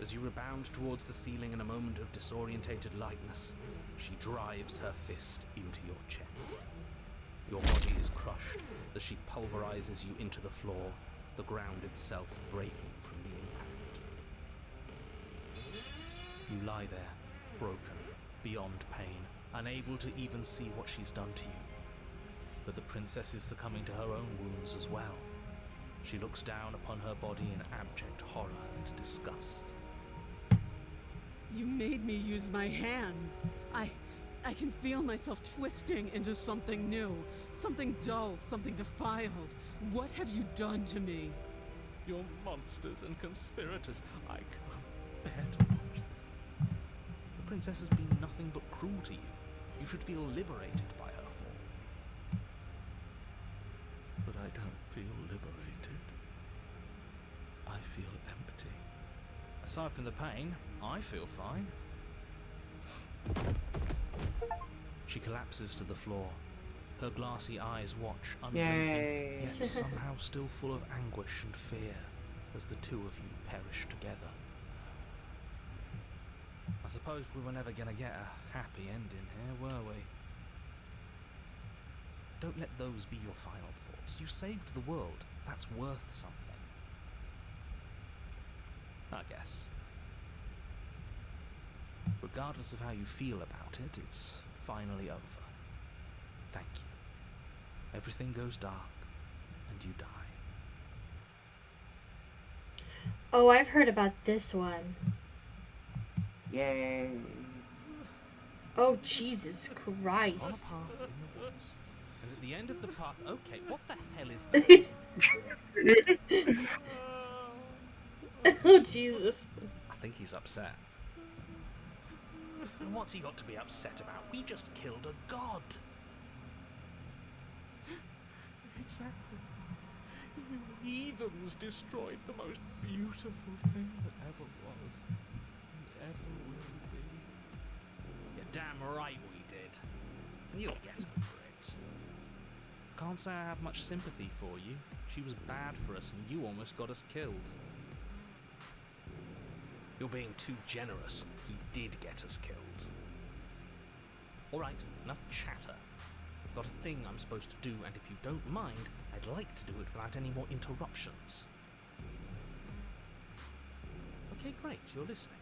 As you rebound towards the ceiling in a moment of disorientated lightness, she drives her fist into your chest. Your body is crushed as she pulverizes you into the floor, the ground itself breaking from the impact. You lie there, broken, beyond pain, unable to even see what she's done to you. But the princess is succumbing to her own wounds as well. She looks down upon her body in abject horror and disgust. You made me use my hands. I can feel myself twisting into something new, something dull, something defiled. What have you done to me? You're monsters and conspirators. I can't bear to watch this. The princess has been nothing but cruel to you. You should feel liberated by her fall. But I don't feel liberated. I feel empty. Aside from the pain, I feel fine. She collapses to the floor. Her glassy eyes watch, unblinking, yet somehow still full of anguish and fear, as the two of you perish together. I suppose we were never gonna get a happy ending here, were we? Don't let those be your final thoughts. You saved the world. That's worth something. I guess. Regardless of how you feel about it, it's finally over. Thank you. Everything goes dark, and you die. Oh, I've heard about this one. Yay. Oh, Jesus On a Christ. path in the woods. And at the end of the path... Okay, what the hell is that? Oh, Jesus. I think he's upset. And what's he got to be upset about? We just killed a god. Exactly. You heathens destroyed the most beautiful thing that ever was, and ever will be. You're damn right we did. You'll get over it. Can't say I have much sympathy for you. She was bad for us and you almost got us killed. You're being too generous. He did get us killed. Alright, enough chatter. I've got a thing I'm supposed to do, and if you don't mind, I'd like to do it without any more interruptions. Okay, great, you're listening.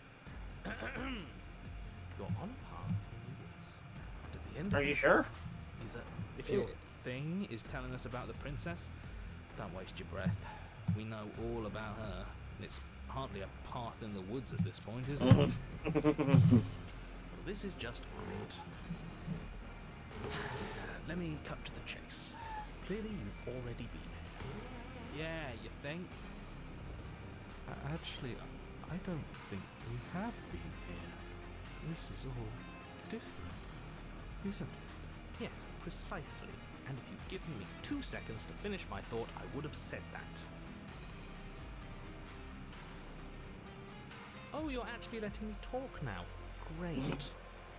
You're on a path in the woods. And at the end Are of you the sure? path is a... If your thing is telling us about the princess, don't waste your breath. We know all about her, and it's hardly a path in the woods at this point, is it? Well, this is just great. Let me cut to the chase. Clearly you've already been here. Yeah, you think? Actually, I don't think we have been here. This is all different, isn't it? Yes, precisely. And if you'd given me 2 seconds to finish my thought, I would have said that. Oh, you're actually letting me talk now. Great.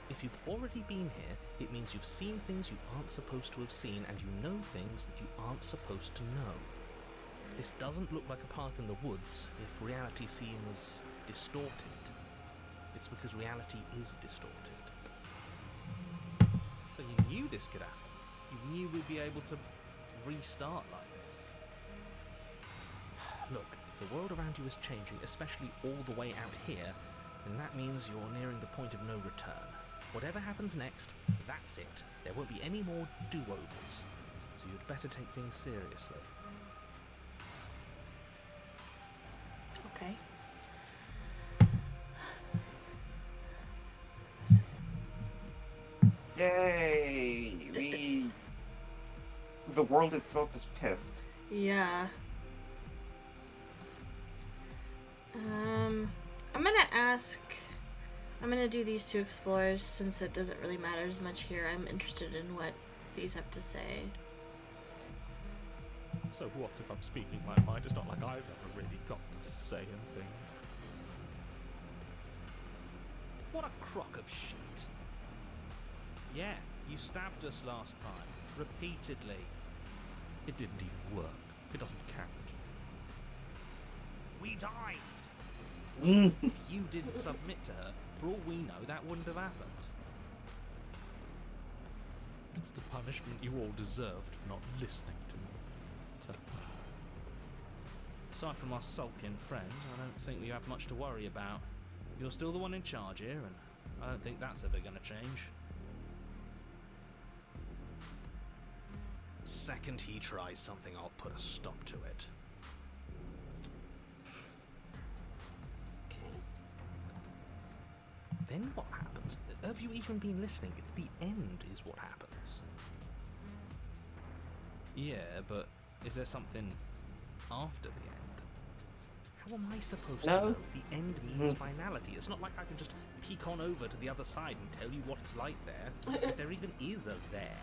If you've already been here, it means you've seen things you aren't supposed to have seen, and you know things that you aren't supposed to know. This doesn't look like a path in the woods if reality seems distorted. It's because reality is distorted. So you knew this could happen. You knew we'd be able to restart like this. Look, if the world around you is changing, especially all the way out here, then that means you're nearing the point of no return. Whatever happens next, that's it. There won't be any more do-overs. So you'd better take things seriously. Okay. Yay! The world itself is pissed. Yeah. I'm gonna do these two explorers since it doesn't really matter as much here. I'm interested in what these have to say. So what if I'm speaking my mind? It's not like I've ever really got to say anything. What a crock of shit. Yeah, you stabbed us last time. Repeatedly. It didn't even work. It doesn't count. We died! If you didn't submit to her, for all we know, that wouldn't have happened. It's the punishment you all deserved for not listening to me. Aside from our sulking friend, I don't think we have much to worry about. You're still the one in charge here, and I don't think that's ever going to change. The second he tries something, I'll put a stop to it. Okay. Then what happens? Have you even been listening? It's the end is what happens. Yeah, but is there something after the end? How How am I supposed No. to know the end means finality? It's not like I can just peek on over to the other side and tell you what it's like there, if there even is a there.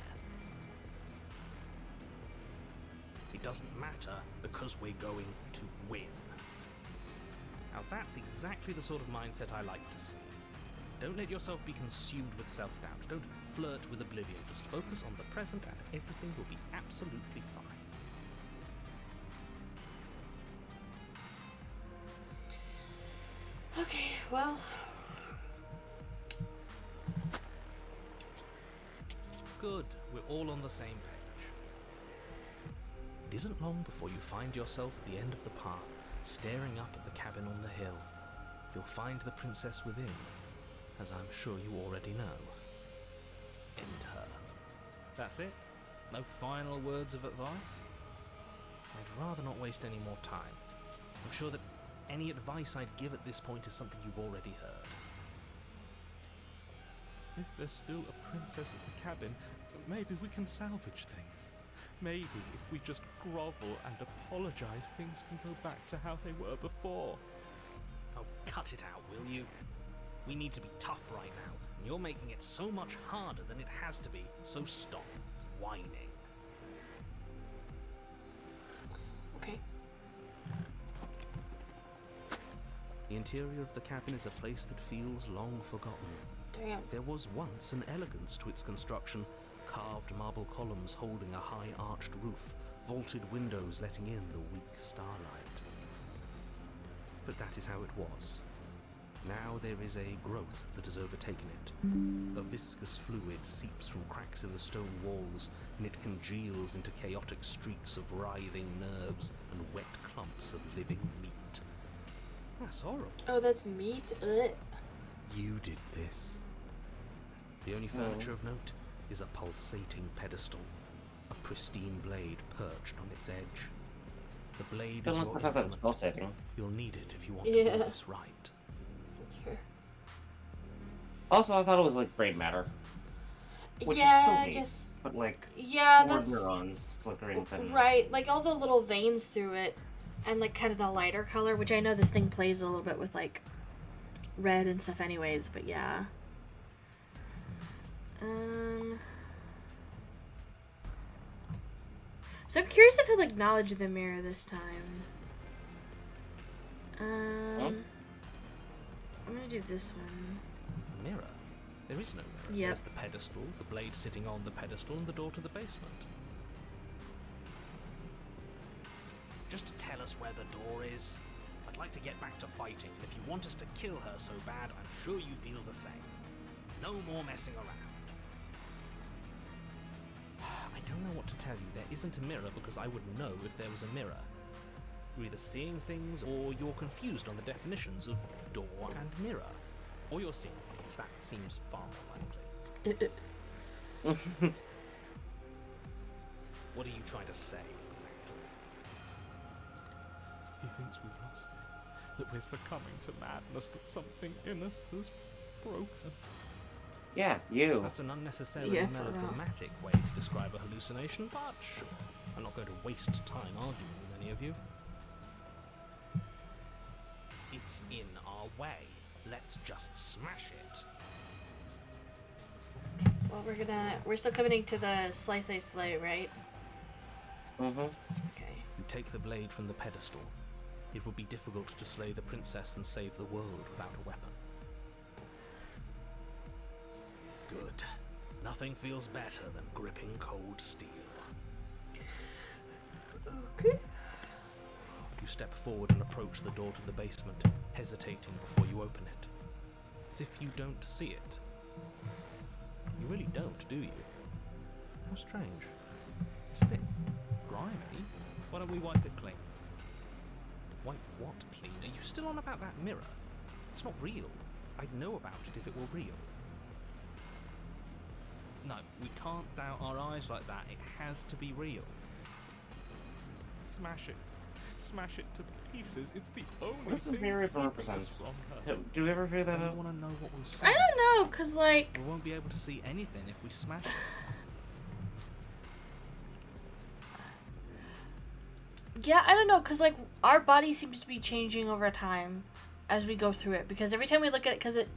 It doesn't matter because we're going to win. Now that's exactly the sort of mindset I like to see. Don't let yourself be consumed with self-doubt. Don't flirt with oblivion. Just focus on the present and everything will be absolutely fine. Okay, well. Good. We're all on the same page. It isn't long before you find yourself at the end of the path, staring up at the cabin on the hill. You'll find the princess within, as I'm sure you already know. End her. That's it? No final words of advice? I'd rather not waste any more time. I'm sure that any advice I'd give at this point is something you've already heard. If there's still a princess at the cabin, maybe we can salvage things. Maybe if we just grovel and apologize, things can go back to how they were before. Oh, cut it out, will you? We need to be tough right now, and you're making it so much harder than it has to be, so stop whining. Okay. The interior of the cabin is a place that feels long forgotten. Damn. There was once an elegance to its construction, carved marble columns holding a high arched roof, vaulted windows letting in the weak starlight. But that is how it was. Now there is a growth that has overtaken it. A viscous fluid seeps from cracks in the stone walls, and it congeals into chaotic streaks of writhing nerves and wet clumps of living meat. That's horrible. Oh, that's meat? Ugh. You did this. The only furniture of note is a pulsating pedestal, a pristine blade perched on its edge. The blade is Doesn't your look like that's implement. pulsating. You'll need it if you want to do this right. That's fair. Also, I thought it was like brain matter. Which is yeah, still I neat, guess. but like Yeah, more that's neurons flickering than right. Like all the little veins through it, and like kind of the lighter color, which I know this thing plays a little bit with like red and stuff, anyways. But yeah. So I'm curious if he'll acknowledge the mirror this time. I'm gonna do this one. A mirror? There is no mirror. Yep. There's the pedestal, the blade sitting on the pedestal, and the door to the basement. Just to tell us where the door is. I'd like to get back to fighting, and if you want us to kill her so bad, I'm sure you feel the same. No more messing around. I don't know what to tell you. There isn't a mirror because I would know if there was a mirror. You're either seeing things or you're confused on the definitions of door and mirror. Or you're seeing things. That seems far more likely. What are you trying to say exactly? He thinks we've lost it, that we're succumbing to madness, that something in us has broken. yeah, you. That's an unnecessarily Yeah, for real. melodramatic way to describe a hallucination, but sure. I'm not going to waste time arguing with any of you. It's in our way. Let's just smash it. Well, we're still committing to the slice I slay, right? Mm-hmm. Okay. You take the blade from the pedestal. It would be difficult to slay the princess and save the world without a weapon. Good. Nothing feels better than gripping cold steel. Okay. You step forward and approach the door to the basement, hesitating before you open it. As if you don't see it. You really don't, do you? How strange. It's a bit grimy. Why don't we wipe it clean? Wipe what clean? Are you still on about that mirror? It's not real. I'd know about it if it were real. No, we can't doubt our eyes like that. It has to be real. Smash it. Smash it to pieces. It's the only What does this thing mirror even keeping represent? us from her. Do we ever figure that I out? want to know what we'll see. I don't know, cause like We won't be able to see anything if we smash it. Yeah, I don't know, because, like, our body seems to be changing over time as we go through it. Because every time we look at it,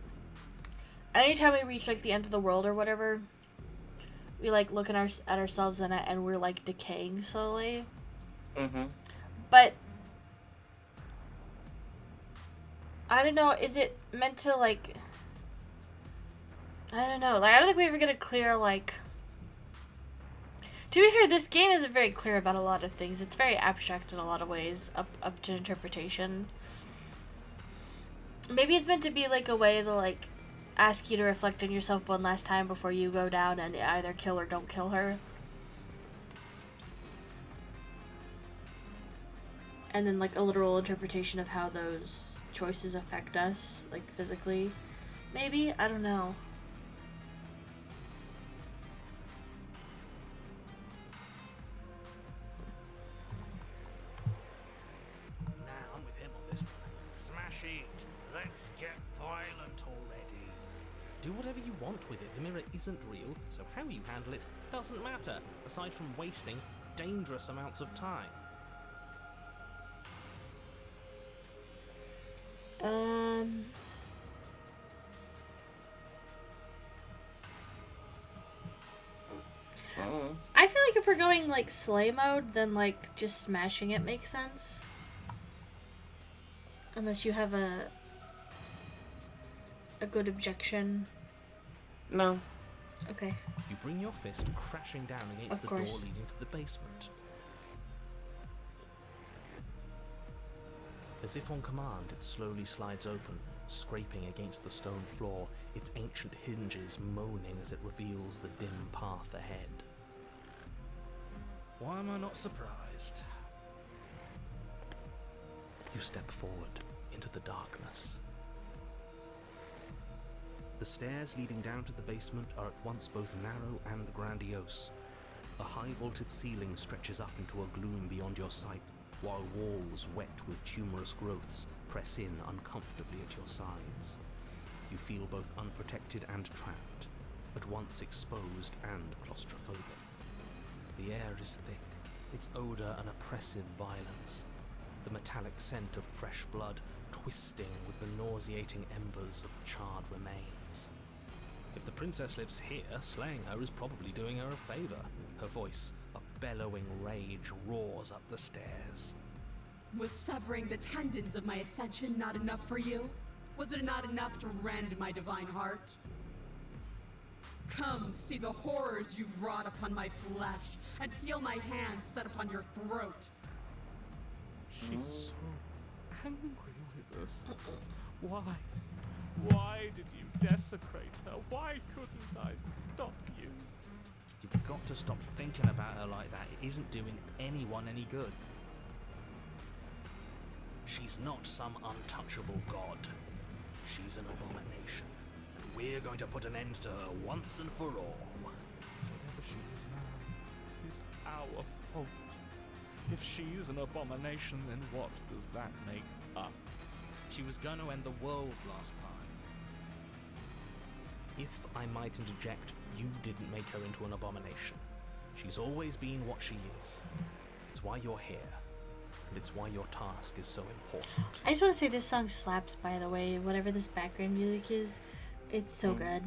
anytime we reach, like, the end of the world or whatever, we, like, look at ourselves and we're, like, decaying slowly. Mm-hmm. But, I don't know, is it meant to, like, I don't know. Like, I don't think we ever get a clear, like... To be fair, this game isn't very clear about a lot of things. It's very abstract in a lot of ways, up to interpretation. Maybe it's meant to be, like, a way to, like, ask you to reflect on yourself one last time before you go down and either kill or don't kill her. And then, like, a literal interpretation of how those choices affect us, like, physically. Maybe? I don't know. Nah, I'm with him on this one. Smash it. Let's get violent already. Do whatever you want with it. The mirror isn't real, so how you handle it doesn't matter, aside from wasting dangerous amounts of time. I feel like if we're going, like, slay mode, then, like, just smashing it makes sense. Unless you have a good objection. No. Okay. You bring your fist crashing down against the door leading to the basement. As if on command, it slowly slides open, scraping against the stone floor, its ancient hinges moaning as it reveals the dim path ahead. Why am I not surprised? You step forward into the darkness. The stairs leading down to the basement are at once both narrow and grandiose. A high-vaulted ceiling stretches up into a gloom beyond your sight, while walls wet with tumorous growths press in uncomfortably at your sides. You feel both unprotected and trapped, at once exposed and claustrophobic. The air is thick, its odor an oppressive violence, the metallic scent of fresh blood twisting with the nauseating embers of charred remains. If the princess lives here, slaying her is probably doing her a favor. Her voice, a bellowing rage, roars up the stairs. Was severing the tendons of my ascension not enough for you? Was it not enough to rend my divine heart? Come, see the horrors you've wrought upon my flesh, and feel my hands set upon your throat. She's so angry with us. Why? Why did you desecrate her? Why couldn't I stop you? You've got to stop thinking about her like that. It isn't doing anyone any good. She's not some untouchable god. She's an abomination. And we're going to put an end to her once and for all. Whatever she is now is our fault. If she's an abomination, then what does that make us? She was going to end the world last time. If I might interject, you didn't make her into an abomination. She's always been what she is. It's why you're here. And it's why your task is so important. I just want to say this song slaps, by the way. Whatever this background music is, it's so good.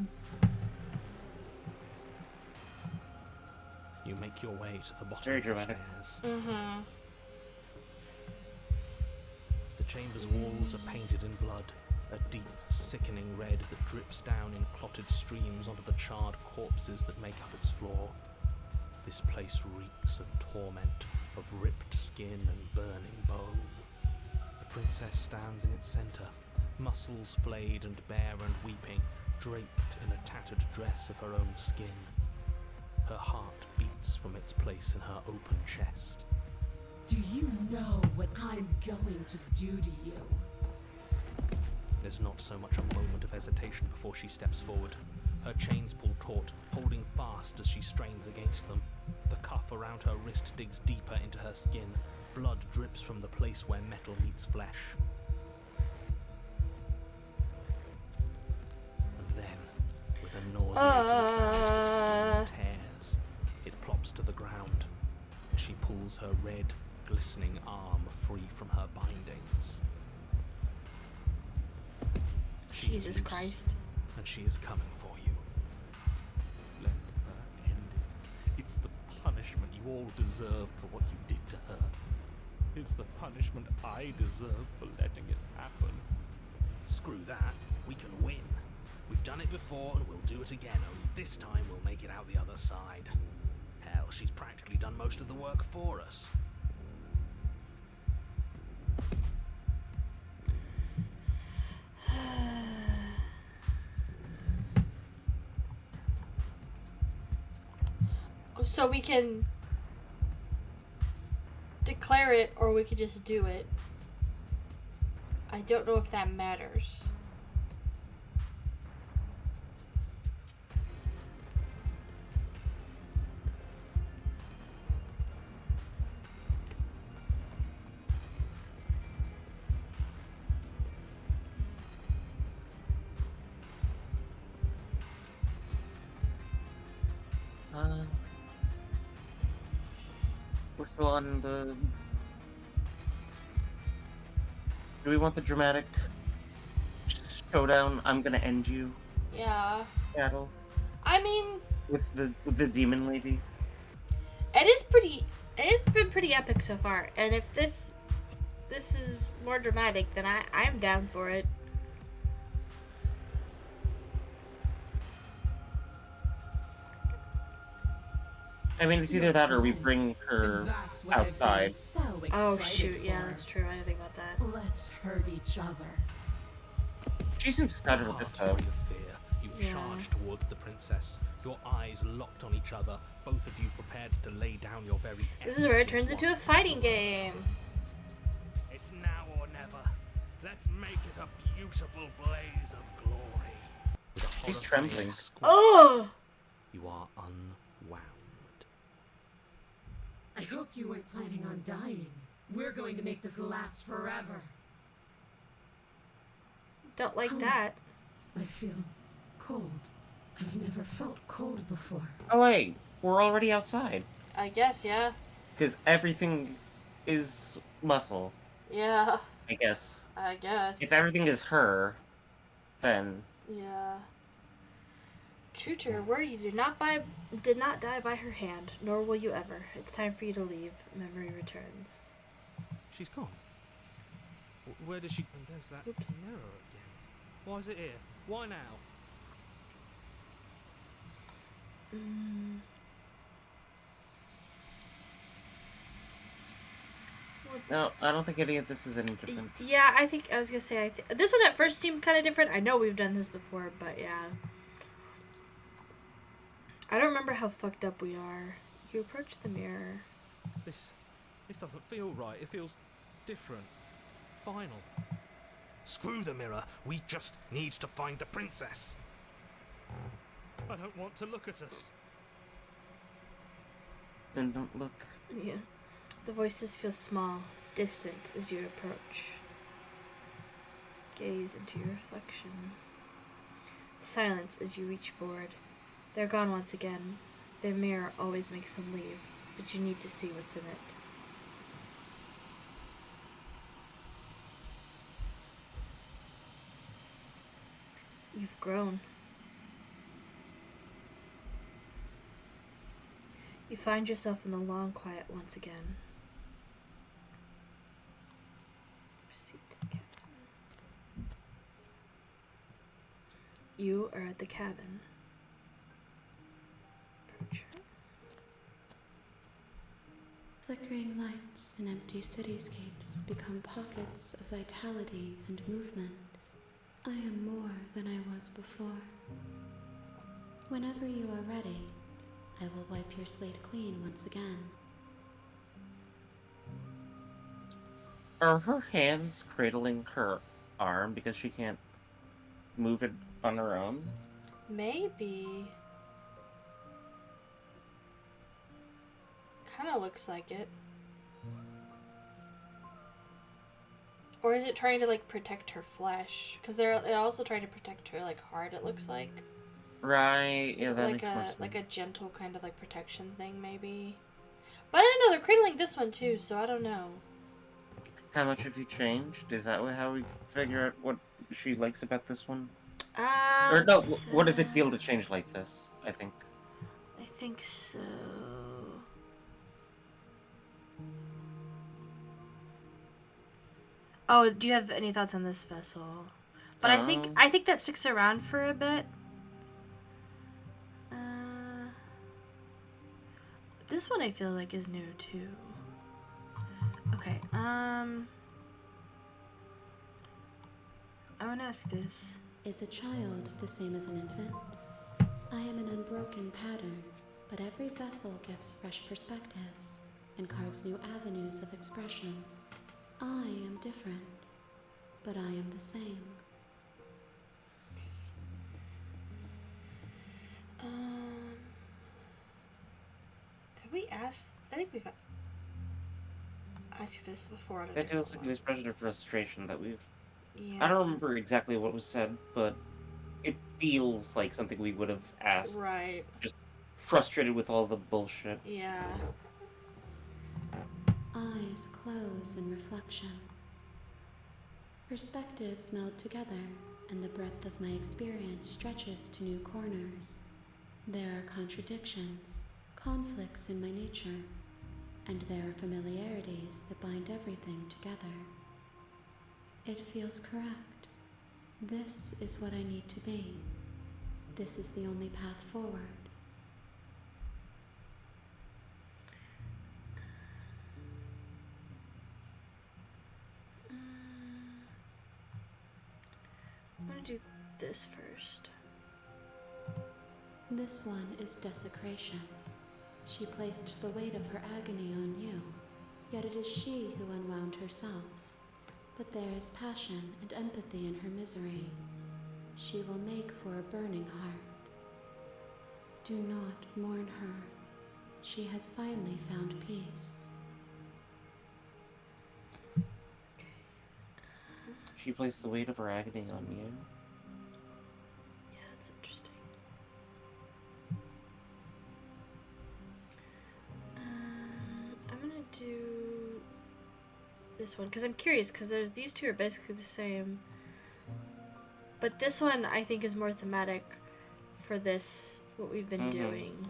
You make your way to the bottom Very of the dramatic. stairs. Mm-hmm. The chamber's walls are painted in blood, a deep, sickening red that drips down in clotted streams onto the charred corpses that make up its floor. This place reeks of torment, of ripped skin and burning bone. The princess stands in its center, muscles flayed and bare and weeping, draped in a tattered dress of her own skin. Her heart beats from its place in her open chest. Do you know what I'm going to do to you? There's not so much a moment of hesitation before she steps forward. Her chains pull taut, holding fast as she strains against them. The cuff around her wrist digs deeper into her skin. Blood drips from the place where metal meets flesh. And then, with a nauseating sound, the skin tears. It plops to the ground. She pulls her red, glistening arm free from her bindings. She is Jesus loose, Christ. and she is coming for you. Let her end it. It's the punishment you all deserve for what you did to her. It's the punishment I deserve for letting it happen. Screw that. We can win. We've done it before and we'll do it again, only this time we'll make it out the other side. Hell, she's practically done most of the work for us. So we can declare it, or we could just do it. I don't know if that matters. We're still on the... Do we want the dramatic showdown? I'm gonna end you Yeah. battle I mean, with the demon lady. it has been pretty epic so far, and if this is more dramatic, then I'm down for it. I mean, it's either that or we bring her And that's what I've been outside. so excited Oh shoot, yeah, for. that's true. I didn't think about that. Let's hurt each other. She seems excited Your with this, heart though. full of fear, you Yeah. charge towards the princess, your eyes locked on each other, both of you prepared to lay down your very This is where it essence turns in into a one fighting blow. game. It's now or never. Let's make it a beautiful blaze of glory. With a He's horrifying trembling. squeak, Oh! you are unwound. I hope you weren't planning on dying. We're going to make this last forever. Don't like Oh. that. I feel cold. I've never felt cold before. Oh wait, we're already outside. I guess, yeah. Because everything is muscle, Yeah, I guess. I guess. If everything is her, then... Yeah. True to her word, you did not die by her hand, nor will you ever. It's time for you to leave. Memory returns. She's gone. Where does she... And there's that Oops. mirror again. Why is it here? Why now? Well, No, I don't think any of this is any different. yeah, I was gonna say, this one at first seemed kind of different. I know we've done this before, but yeah. I don't remember how fucked up we are. You approach the mirror. This doesn't feel right. It feels different. Final. Screw the mirror. We just need to find the princess. I don't want to look at us. Then don't look. Yeah. The voices feel small, distant as you approach. Gaze into your reflection. Silence as you reach forward. They're gone once again. Their mirror always makes them leave, but you need to see what's in it. You've grown. You find yourself in the long quiet once again. Proceed to the cabin. You are at the cabin. Approach her. Flickering lights and empty cityscapes become pockets of vitality and movement. I am more than I was before. Whenever you are ready, I will wipe your slate clean once again. Are her hands cradling her arm because she can't move it on her own? Maybe. Kinda looks like it. Or is it trying to, like, protect her flesh? Because they're also trying to protect her, like, heart, it looks like. Right, Is yeah, it that like makes more sense. a gentle kind of, like, protection thing, maybe? But I didn't know they're cradling this one too, so I don't know. How much have you changed? Is that how we figure out what she likes about this one? Or no, Let's, what does it feel to change like this? I think. I think so. Oh, do you have any thoughts on this vessel? But I think that sticks around for a bit. This one I feel like is new too. Okay, I want to ask this. Is a child the same as an infant? I am an unbroken pattern, but every vessel gives fresh perspectives and carves new avenues of expression. I am different, but I am the same. Have we asked? I think we've asked this before. It feels like an expression of frustration that we've. Yeah. I don't remember exactly what was said, but it feels like something we would have asked. Right. Just frustrated with all the bullshit. Yeah. Eyes close in reflection. Perspectives meld together, and the breadth of my experience stretches to new corners. There are contradictions, conflicts in my nature, and there are familiarities that bind everything together. It feels correct. This is what I need to be. This is the only path forward. I'm gonna do this first. This one is desecration. She placed the weight of her agony on you, yet it is she who unwound herself. But there is passion and empathy in her misery. She will make for a burning heart. Do not mourn her. She has finally found peace. She placed the weight of her agony on you. Yeah, that's interesting. I'm gonna do this one because I'm curious because these two are basically the same, but this one I think is more thematic for this what we've been doing.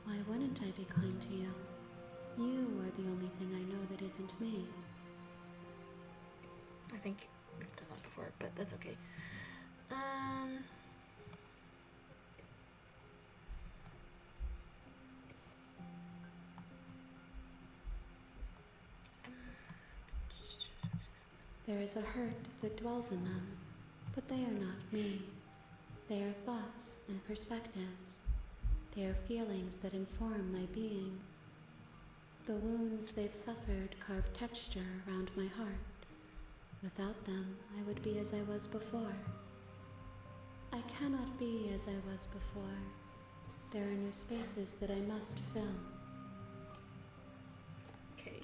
Why wouldn't I be kind to you? You are the only thing I know that isn't me. I think we've done that before, but that's okay. There is a hurt that dwells in them, but they are not me. They are thoughts and perspectives. They are feelings that inform my being. The wounds they've suffered carve texture around my heart. Without them, I would be as I was before. I cannot be as I was before. There are new spaces that I must fill. Okay.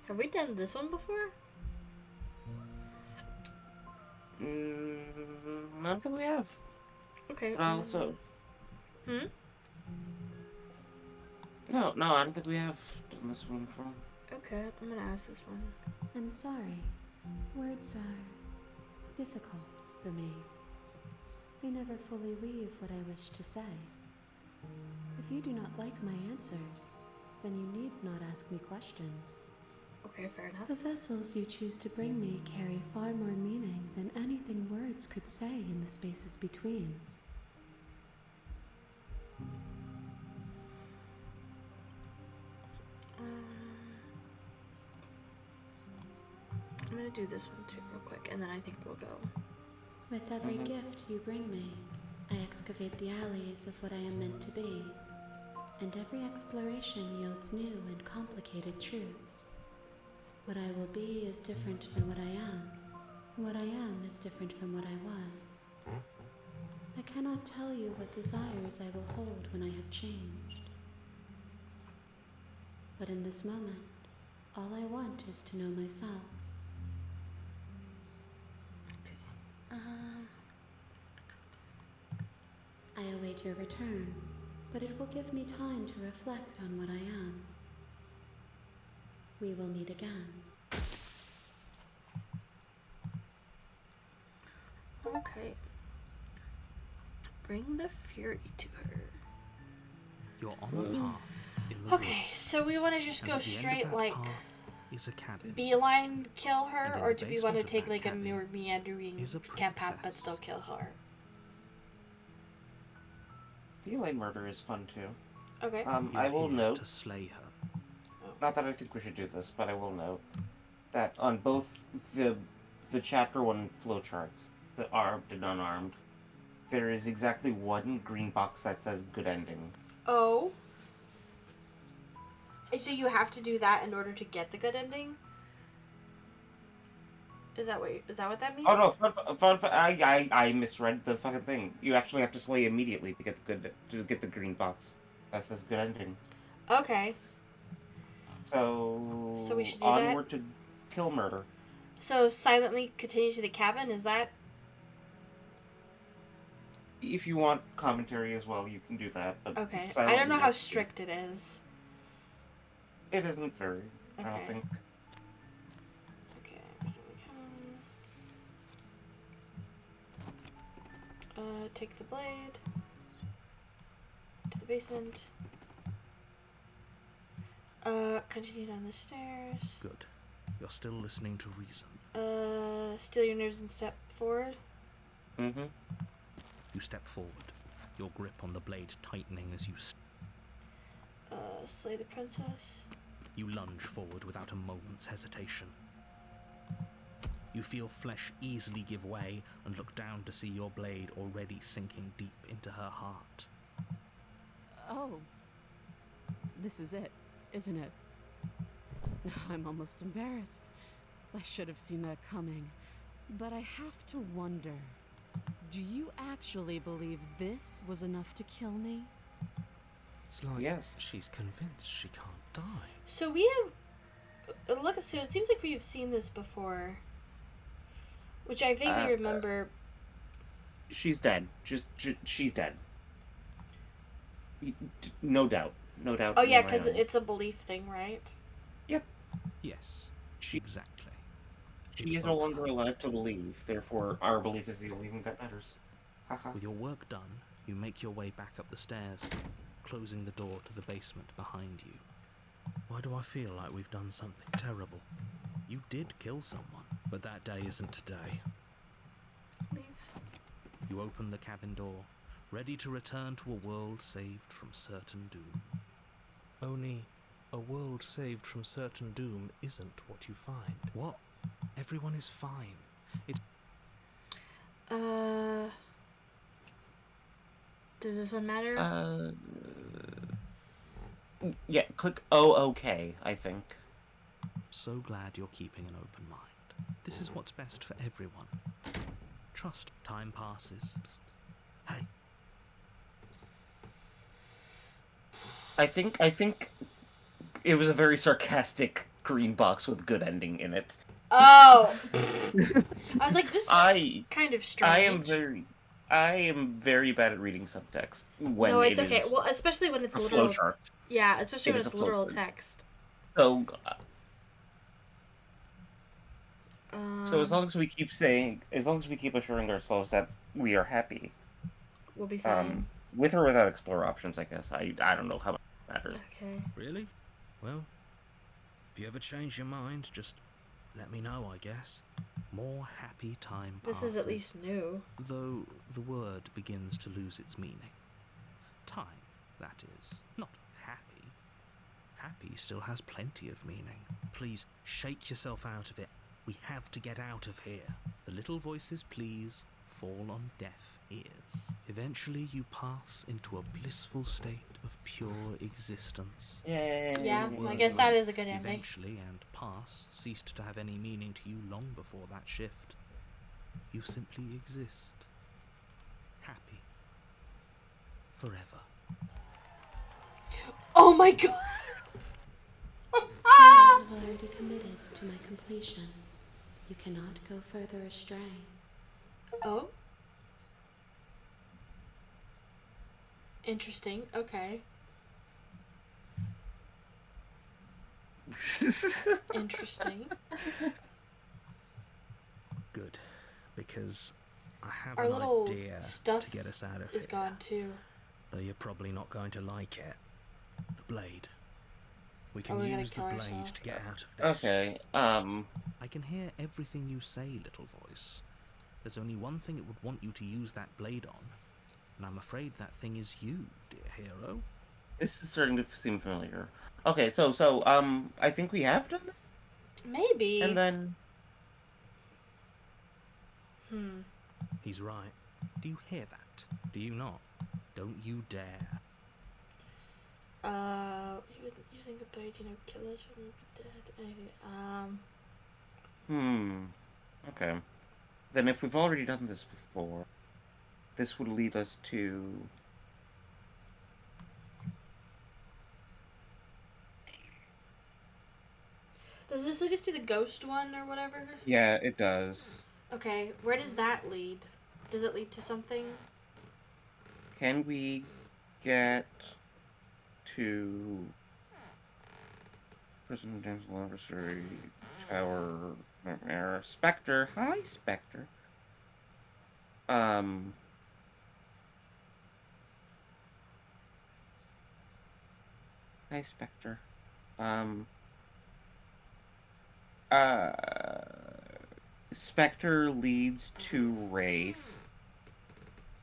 Have we done this one before? I don't think we have. Okay. But also. Hmm? No, I don't think we have done this one before. Okay, I'm gonna ask this one. I'm sorry. Words are difficult for me. They never fully weave what I wish to say. If you do not like my answers, then you need not ask me questions. Okay, fair enough. The vessels you choose to bring me carry far more meaning than anything words could say in the spaces between. I'm gonna do this one too real quick, and then I think we'll go. With every gift you bring me, I excavate the alleys of what I am meant to be, and every exploration yields new and complicated truths. What I will be is different than what I am. What I am is different from what I was. I cannot tell you what desires I will hold when I have changed. But in this moment, all I want is to know myself. I await your return, but it will give me time to reflect on what I am. We will meet again. Okay. Bring the fury to her. You're on a path in the Okay, woods, so we want to just and go at the end of straight, that like, path is a cabin. beeline kill her, And in or the do we want to basement of take, that like, a cabin more meandering is a camp path but princess. still kill her? Feline murder is fun too. Okay. You're I will here note, to slay her. not that I think we should do this, but I will note that on both the chapter 1 flowcharts, the armed and unarmed, there is exactly one green box that says good ending. Oh. So you have to do that in order to get the good ending? Is that what that means? Oh no, I misread the fucking thing. You actually have to slay immediately to get the green box that says good ending. Okay. So we should do onward to kill murder. So silently continue to the cabin, is that? If you want commentary as well, you can do that. But Okay. I silently don't know how execute. strict it is. It isn't very. I don't Okay. think. Okay. So we can... take the blade to the basement. Continue down the stairs. Good. You're still listening to reason. Steal your nerves and step forward. Mm-hmm. You step forward, your grip on the blade tightening as you Slay the princess. You lunge forward without a moment's hesitation. You feel flesh easily give way and look down to see your blade already sinking deep into her heart. Oh. This is it, isn't it? I'm almost embarrassed. I should have seen that coming. But I have to wonder, do you actually believe this was enough to kill me? It's like Yes. she's convinced she can't die. So we have... Look, so it seems like we have seen this before. Which I vaguely remember. She's dead. She's dead. No doubt. No doubt. Oh yeah, in my because own. it's a belief thing, right? Yep. Yes, She exactly. She It's is no both. longer alive to believe, therefore our belief is the only thing that matters. Haha. With your work done, you make your way back up the stairs, closing the door to the basement behind you. Why do I feel like we've done something terrible? You did kill someone, but that day isn't today. Leave. You open the cabin door, ready to return to a world saved from certain doom. Only a world saved from certain doom isn't what you find. What? Everyone is fine. It's Does this one matter? Yeah, click OK, I think. so glad you're keeping an open mind. This is what's best for everyone. Trust. Time passes. Psst. Hey, I think it was a very sarcastic green box with good ending in it. Oh! I was like, this is kind of strange. I am very bad at reading subtext when no, it's it okay. is Well, especially when it's a literal. flowchart. Yeah, especially It when is it's a literal flowchart. text. So So as long as we keep assuring ourselves that we are happy, we'll be fine. with or without explore options, I guess. I don't know how much it matters. Okay. really? Well, if you ever change your mind, just let me know, I guess. More happy time This passes. is at least new. Though the word begins to lose its meaning. Time, that is. Not happy. Happy still has plenty of meaning. Please, shake yourself out of it. We have to get out of here. The little voices, please, fall on deaf ears. Eventually you pass into a blissful state of pure existence. Yay! Yeah, I Words guess that like is a good ending. eventually and pass ceased to have any meaning to you long before that shift. You simply exist. Happy. Forever. Oh my god! I have already committed to my completion. You cannot go further astray. Oh. Interesting. Okay. Interesting. Good, because I have Our an little idea stuff to get us out of is here. gone too. Though you're probably not going to like it. The blade. We can we gotta use the kill blade ourselves. to get out of this. Okay, I can hear everything you say, little voice. There's only one thing it would want you to use that blade on, and I'm afraid that thing is you, dear hero. this is starting to seem familiar. Okay, so, I think we have done that, Maybe. and then... He's right. Do you hear that? Do you not? Don't you dare. Using the blade, kill us, wouldn't be dead. Hmm. Anything. Okay. Then if we've already done this before, this would lead us to... Does this lead us to the ghost one or whatever? Yeah, it does. Okay, where does that lead? Does it lead to something? Can we get to Prison Damsel Adversary Tower Nightmare Spectre? Hi, Spectre. Hi, Spectre. Spectre leads to Wraith.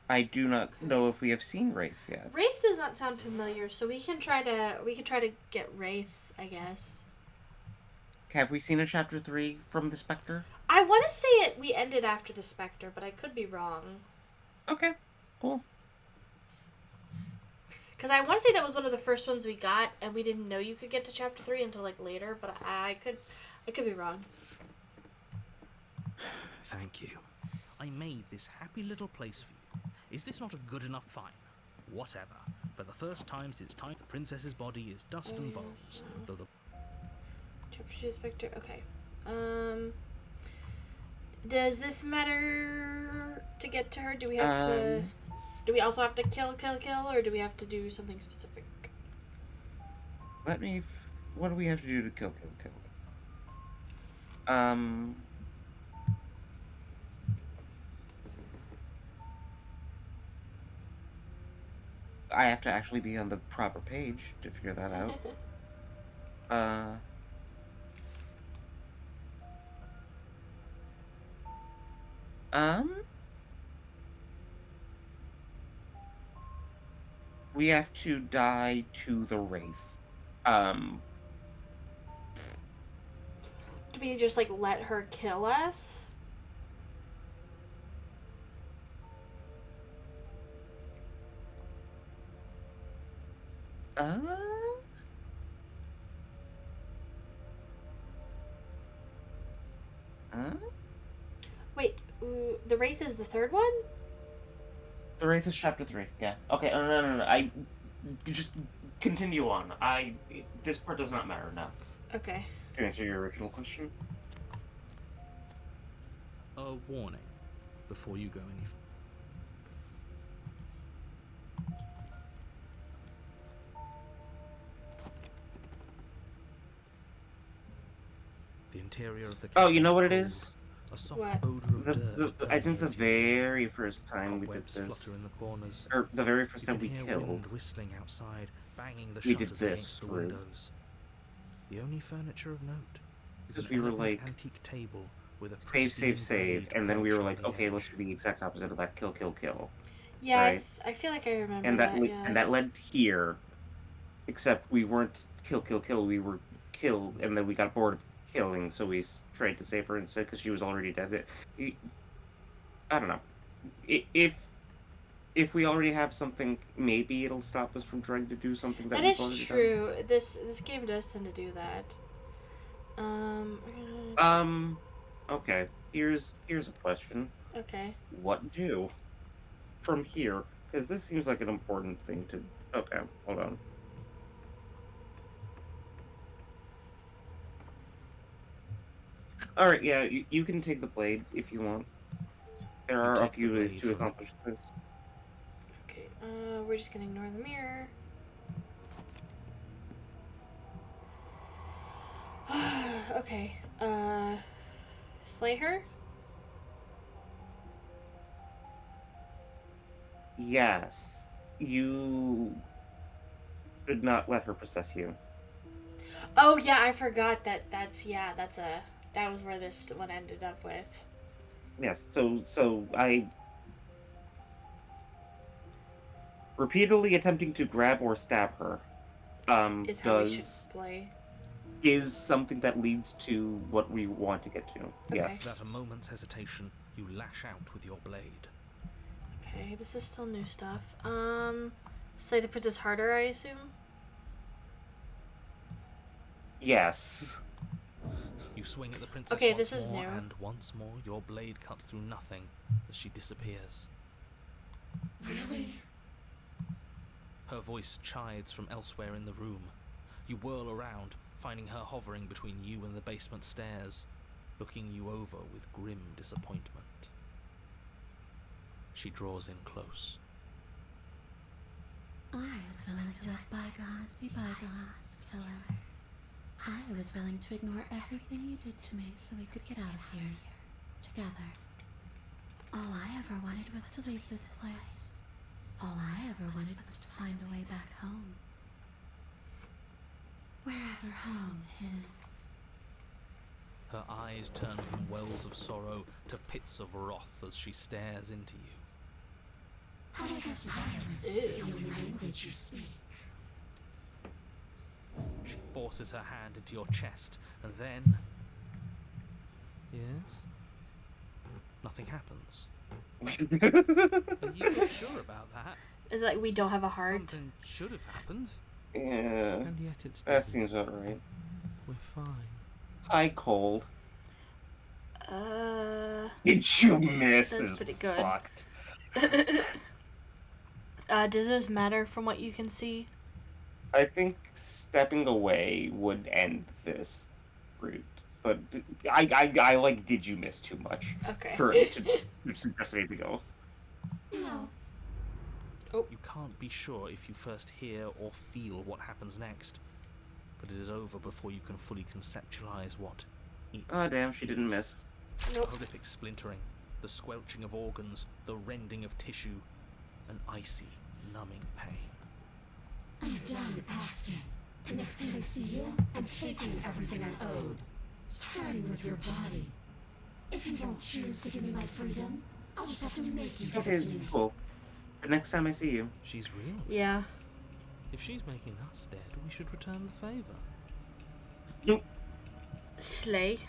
I do not know if we have seen Wraith yet. Wraith does not sound familiar, so we can try to get Wraiths, I guess. Have we seen a chapter 3 from the Spectre? I want to say we ended after the Spectre, but I could be wrong. Okay, cool. Because I want to say that was one of the first ones we got, and we didn't know you could get to chapter 3 until later, but I could be wrong. Thank you. I made this happy little place for you. Is this not a good enough fine? Whatever. For the first time since time, the princess's body is dust and bones. Though the Chapter 2 Spectre. Okay. Does this matter to get to her? Do we have to? Do we also have to kill, or do we have to do something specific? What do we have to do to kill? I have to actually be on the proper page to figure that out. We have to die to the Wraith. Do we just let her kill us? Wait, the Wraith is the third one? The Wraith is chapter 3, yeah. Okay, no. I just continue on. This part does not matter now. Okay. To answer your original question. a warning before you go any further. The interior of the Oh, you know what it cold, is? A soft What? odor of dirt I think the permeates the air. very first time we did Cobwebs this, flutter in the corners. or the very first You time can we hear killed, wind whistling outside, banging the we did shutters this against the through. windows. The only furniture of note is Because an we were elegant like, antique table with a save, pristine blade and then we were perched on like, the okay, let's edge. do the exact opposite of that, kill. Yeah, Right. I feel like I remember And that, yeah. and that led here, except we weren't kill, we were killed, and then we got bored of killing, so we tried to save her instead, because she was already dead. I don't know. If we already have something, maybe it'll stop us from trying to do something that That we've is already true. This game does tend to do that. Okay. Here's a question. Okay. What do from here? Because this seems like an important thing to. Okay, hold on. All right, yeah, you can take the blade if you want. There You are a take the few ways blade to from the- accomplish this. Okay, we're just gonna ignore the mirror. Okay, slay her? Yes. You should not let her possess you. Oh yeah, I forgot that that was where this one ended up with. Yes, so I repeatedly attempting to grab or stab her Is how we should play. is something that leads to what we want to get to. Okay. Yes. Without a moment's hesitation, you lash out with your blade. Okay, this is still new stuff. Slay the princess harder, I assume? Yes. You swing at the princess Okay, once this is more, new. and once more your blade cuts through nothing as she disappears. Really? Her voice chides from elsewhere in the room. You whirl around, finding her hovering between you and the basement stairs, looking you over with grim disappointment. She draws in close. I was willing to let bygones be bygones, killer. I was willing to ignore everything you did to me so we could get out of here. Together. All I ever wanted was to leave this place. All I ever wanted was to find a way back home. Wherever home is. Her eyes turn from wells of sorrow to pits of wrath as she stares into you. How does violence is the only language you speak? She forces her hand into your chest, and then... Yes? Nothing happens. Are you sure about that? Is it like we don't have a heart? Something should have happened. Yeah. And yet it's That didn't. seems about right. We're fine. Hi, Cold. That's Did you miss? pretty good. Fucked. Does this matter from what you can see? I think stepping away would end this route, but I like. Did you miss too much Okay. for it to suggest anything else? No. You can't be sure if you first hear or feel what happens next, but it is over before you can fully conceptualize what it Oh damn, she didn't is. miss. Nope. Horrific splintering, the squelching of organs, the rending of tissue, an icy, numbing pain. I'm done asking. The next time I see you, I'm taking everything I owed. Starting with your body. If you won't choose to give me my freedom, I'll just have to make you give Okay, it it's to me. cool. The next time I see you. She's real. Yeah. If she's making us dead, we should return the favor. Nope. Slay.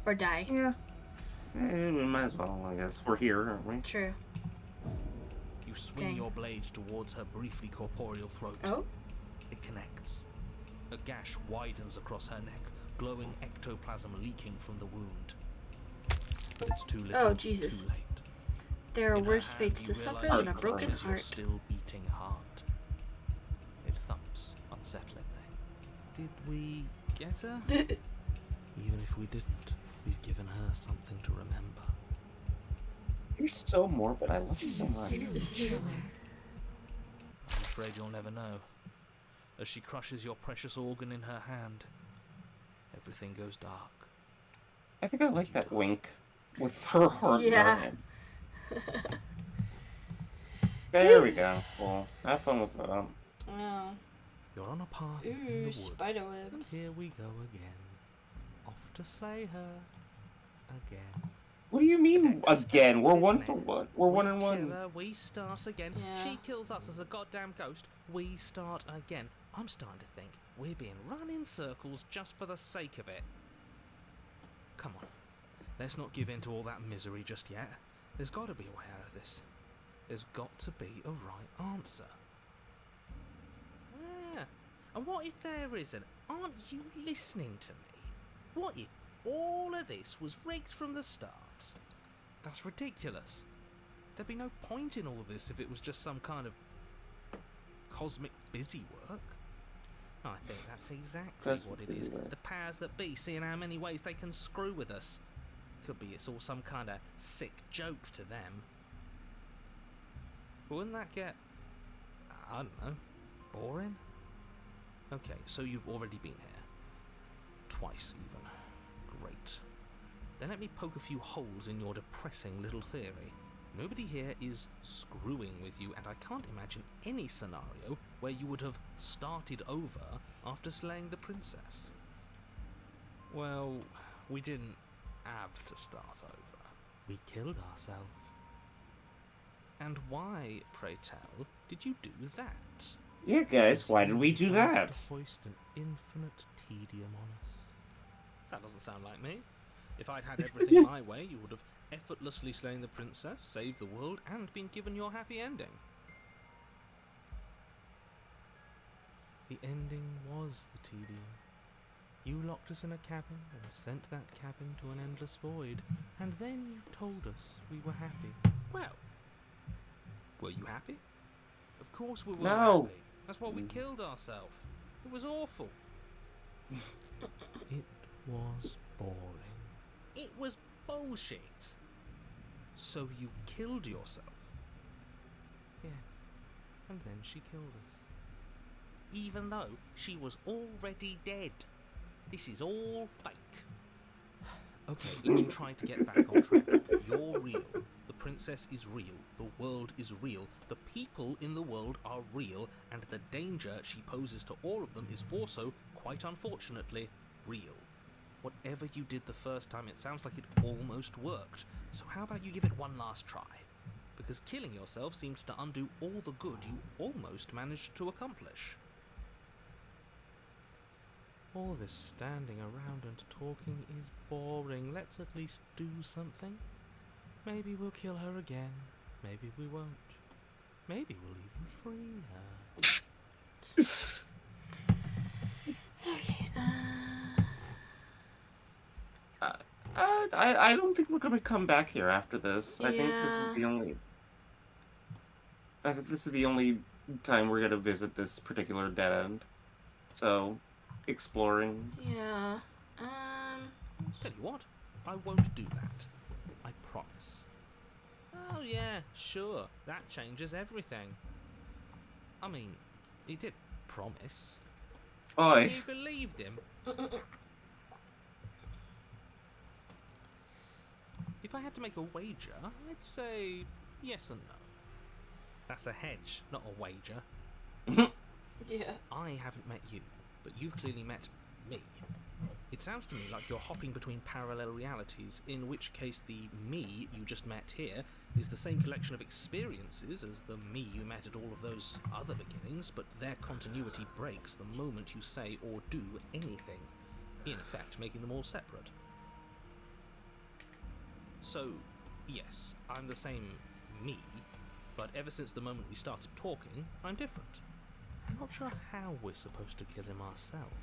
Or die. Yeah. We might as well, I guess. We're here, aren't we? True. You swing Dang. your blade towards her briefly corporeal throat. Oh? It connects. A gash widens across her neck, glowing ectoplasm leaking from the wound. But it's too little, Oh, Jesus. too late. There are In her worse hand, fates you to suffer realize than a she broken crushes your heart. still beating heart. It thumps unsettlingly. Did we get her? Even if we didn't, we've given her something to remember. You're so morbid. I love See you so you much. soon, killer. I'm afraid you'll never know. As she crushes your precious organ in her hand, everything goes dark. I think I like that wink with her heart in her Yeah. hand. There we go. Well, have fun with that. Oh. You're on a path in the Ooh, wood. spider And webs. here we go again. Off to slay her. Again. What do you mean Next again? step, We're isn't 1 to it? 1. We're 1 We and kill 1. her, we start again. Yeah. She kills us as a goddamn ghost. We start again. I'm starting to think we're being run in circles just for the sake of it. Come on. Let's not give in to all that misery just yet. There's got to be a way out of this. There's got to be a right answer. Yeah. And what if there isn't? Aren't you listening to me? What if all of this was rigged from the start? That's ridiculous. There'd be no point in all this if it was just some kind of cosmic busy work. I think that's exactly Cosmic what it is. busywork. The powers that be seeing how many ways they can screw with us. Could be it's all some kind of sick joke to them. Wouldn't that get, I don't know, boring? Okay, so you've already been here. Twice, even. Great. Then let me poke a few holes in your depressing little theory. Nobody here is screwing with you, and I can't imagine any scenario where you would have started over after slaying the princess. Well, we didn't have to start over. We killed ourselves. And why, pray tell, did you do that? Yeah, guys, why did we do Decided that? to foist an infinite tedium on us. That doesn't sound like me. If I'd had everything my way, you would have effortlessly slain the princess, saved the world, and been given your happy ending. The ending was the tedium. You locked us in a cabin and sent that cabin to an endless void, and then you told us we were happy. Well, were you happy? Of course we were No. happy. That's why we killed ourselves. It was awful. It was boring. It was bullshit. So you killed yourself? Yes. And then she killed us. Even though she was already dead. This is all fake. Okay, let's try to get back on track. You're real. The princess is real. The world is real. The people in the world are real. And the danger she poses to all of them is also, quite unfortunately, real. Whatever you did the first time, it sounds like it almost worked. So how about you give it one last try? Because killing yourself seems to undo all the good you almost managed to accomplish. All this standing around and talking is boring. Let's at least do something. Maybe we'll kill her again. Maybe we won't. Maybe we'll even free her. Okay, I don't think we're gonna come back here after this. I think this Yeah. is the only. I think this is the only time we're gonna visit this particular dead end. So, exploring. Yeah. Tell you what, I won't do that. I promise. Oh yeah, sure, that changes everything. I mean, he did promise. Oi. You believed him. If I had to make a wager, I'd say yes and no. That's a hedge, not a wager. Yeah. I haven't met you, but you've clearly met me. It sounds to me like you're hopping between parallel realities, in which case the me you just met here is the same collection of experiences as the me you met at all of those other beginnings, but their continuity breaks the moment you say or do anything, in effect making them all separate. So, yes, I'm the same me, but ever since the moment we started talking, I'm different. I'm not sure how we're supposed to kill him ourselves,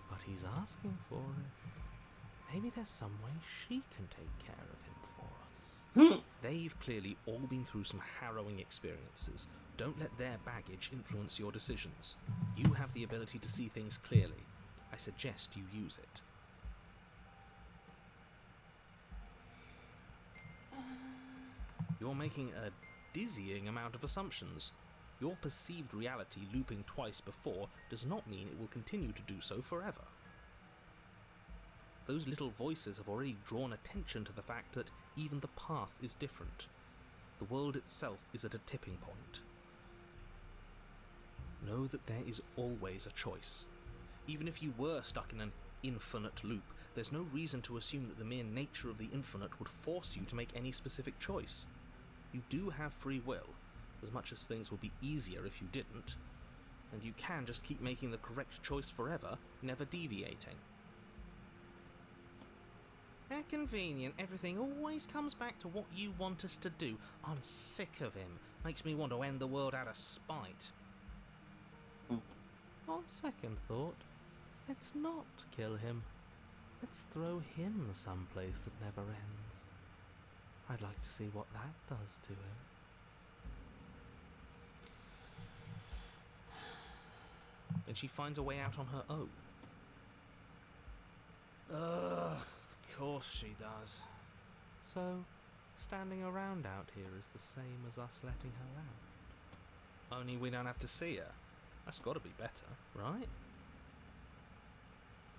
but he's asking for it. Maybe there's some way she can take care of him for us. They've clearly all been through some harrowing experiences. Don't let their baggage influence your decisions. You have the ability to see things clearly. I suggest you use it. You're making a dizzying amount of assumptions. Your perceived reality looping twice before does not mean it will continue to do so forever. Those little voices have already drawn attention to the fact that even the path is different. The world itself is at a tipping point. Know that there is always a choice. Even if you were stuck in an infinite loop, there's no reason to assume that the mere nature of the infinite would force you to make any specific choice. You do have free will, as much as things would be easier if you didn't, and you can just keep making the correct choice forever, never deviating. How convenient, everything always comes back to what you want us to do. I'm sick of him. Makes me want to end the world out of spite. On second thought, let's not kill him. Let's throw him someplace that never ends. I'd like to see what that does to him. And she finds a way out on her own. Ugh, of course she does. So, standing around out here is the same as us letting her out. Only we don't have to see her. That's got to be better, right?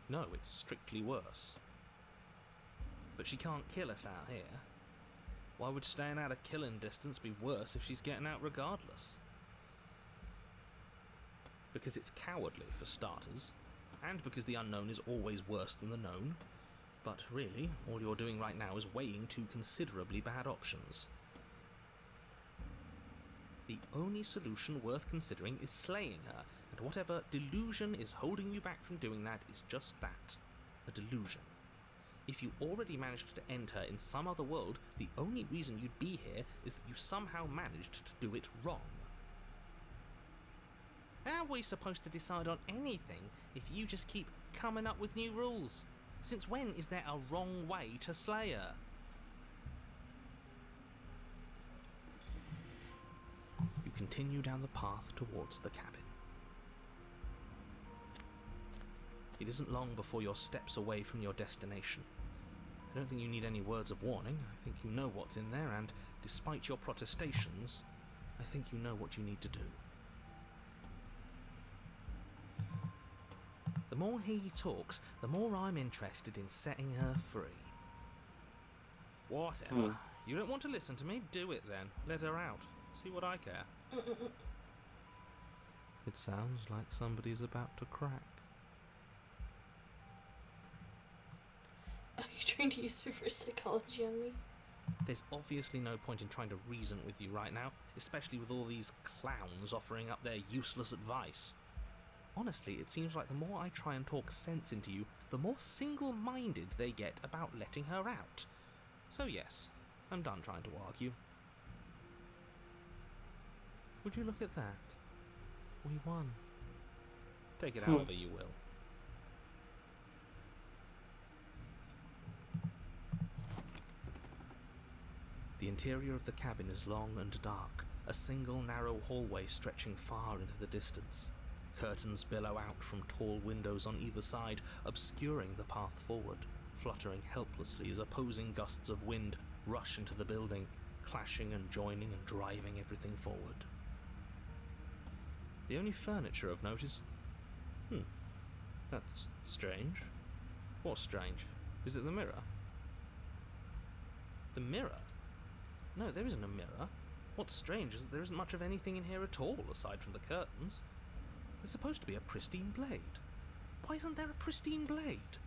No, it's strictly worse. But she can't kill us out here. Why would staying out of killing distance be worse if she's getting out regardless? Because it's cowardly, for starters, and because the unknown is always worse than the known. But really, all you're doing right now is weighing two considerably bad options. The only solution worth considering is slaying her, and whatever delusion is holding you back from doing that is just that, a delusion. If you already managed to end her in some other world, the only reason you'd be here is that you somehow managed to do it wrong. How are we supposed to decide on anything if you just keep coming up with new rules? Since when is there a wrong way to slay her? You continue down the path towards the cabin. It isn't long before you're steps away from your destination. I don't think you need any words of warning. I think you know what's in there, and despite your protestations, I think you know what you need to do. The more he talks, the more I'm interested in setting her free. Whatever. You don't want to listen to me? Do it then. Let her out. See what I care. It sounds like somebody's about to crack. Are you trying to use reverse psychology on me? There's obviously no point in trying to reason with you right now, especially with all these clowns offering up their useless advice. Honestly, it seems like the more I try and talk sense into you, the more single-minded they get about letting her out. So yes, I'm done trying to argue. Would you look at that? We won. Take it however you will. The interior of the cabin is long and dark, a single narrow hallway stretching far into the distance. Curtains billow out from tall windows on either side, obscuring the path forward, fluttering helplessly as opposing gusts of wind rush into the building, clashing and joining and driving everything forward. The only furniture of note is... that's strange. What's strange? Is it the mirror? The mirror? No, there isn't a mirror. What's strange is that there isn't much of anything in here at all, aside from the curtains. There's supposed to be a pristine blade. Why isn't there a pristine blade?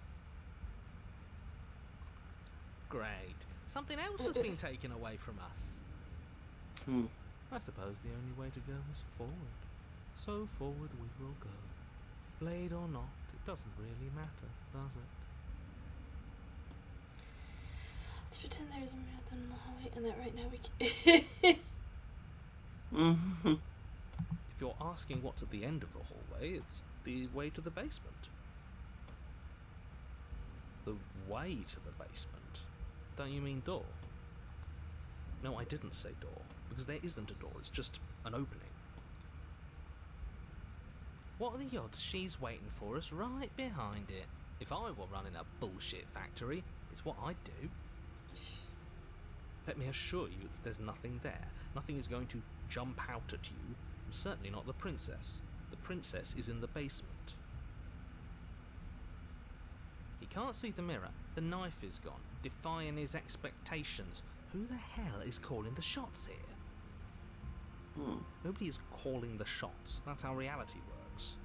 Great. Something else has been taken away from us. I suppose the only way to go is forward. So forward we will go. Blade or not, it doesn't really matter, does it? Let's pretend there's a marathon in the hallway and that right now we can... If you're asking what's at the end of the hallway, it's the way to the basement. The way to the basement? Don't you mean door? No, I didn't say door, because there isn't a door, it's just an opening. What are the odds she's waiting for us right behind it? If I were running a bullshit factory, it's what I'd do. Let me assure you that there's nothing there. Nothing is going to jump out at you, and certainly not the princess. The princess is in the basement. He can't see the mirror. The knife is gone, defying his expectations. Who the hell is calling the shots here? Nobody is calling the shots. That's how reality works.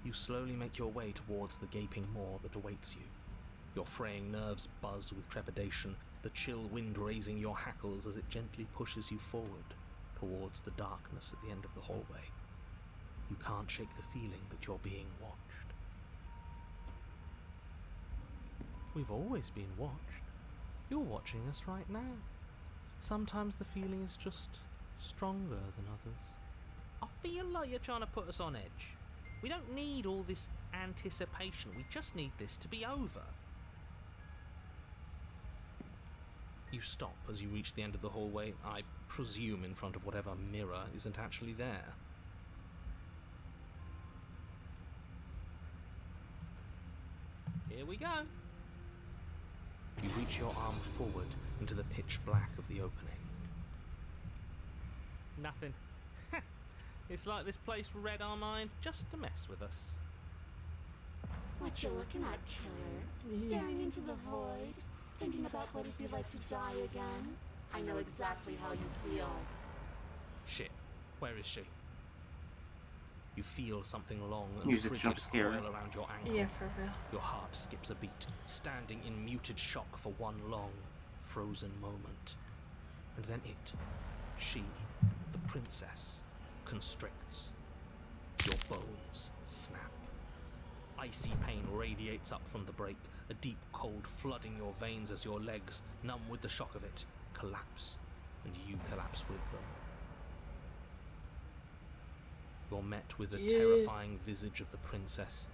You slowly make your way towards the gaping maw that awaits you. Your fraying nerves buzz with trepidation, the chill wind raising your hackles as it gently pushes you forward, towards the darkness at the end of the hallway. You can't shake the feeling that you're being watched. We've always been watched. You're watching us right now. Sometimes the feeling is just stronger than others. I feel like you're trying to put us on edge. We don't need all this anticipation. We just need this to be over. You stop as you reach the end of the hallway, I presume in front of whatever mirror isn't actually there. Here we go. You reach your arm forward into the pitch black of the opening. Nothing. It's like this place read our mind just to mess with us. What you looking at, killer? Staring into the void? Thinking about what it'd be like to die again? I know exactly how you feel. Shit, where is she? You feel something long and Use a frigid jump scare. coil around your ankle. Yeah, for real. Your heart skips a beat, standing in muted shock for one long, frozen moment. And then she, the princess, constricts. Your bones snap. Icy pain radiates up from the break, a deep cold flooding your veins as your legs, numb with the shock of it, collapse, and you collapse with them. You're met with the terrifying visage of the princess.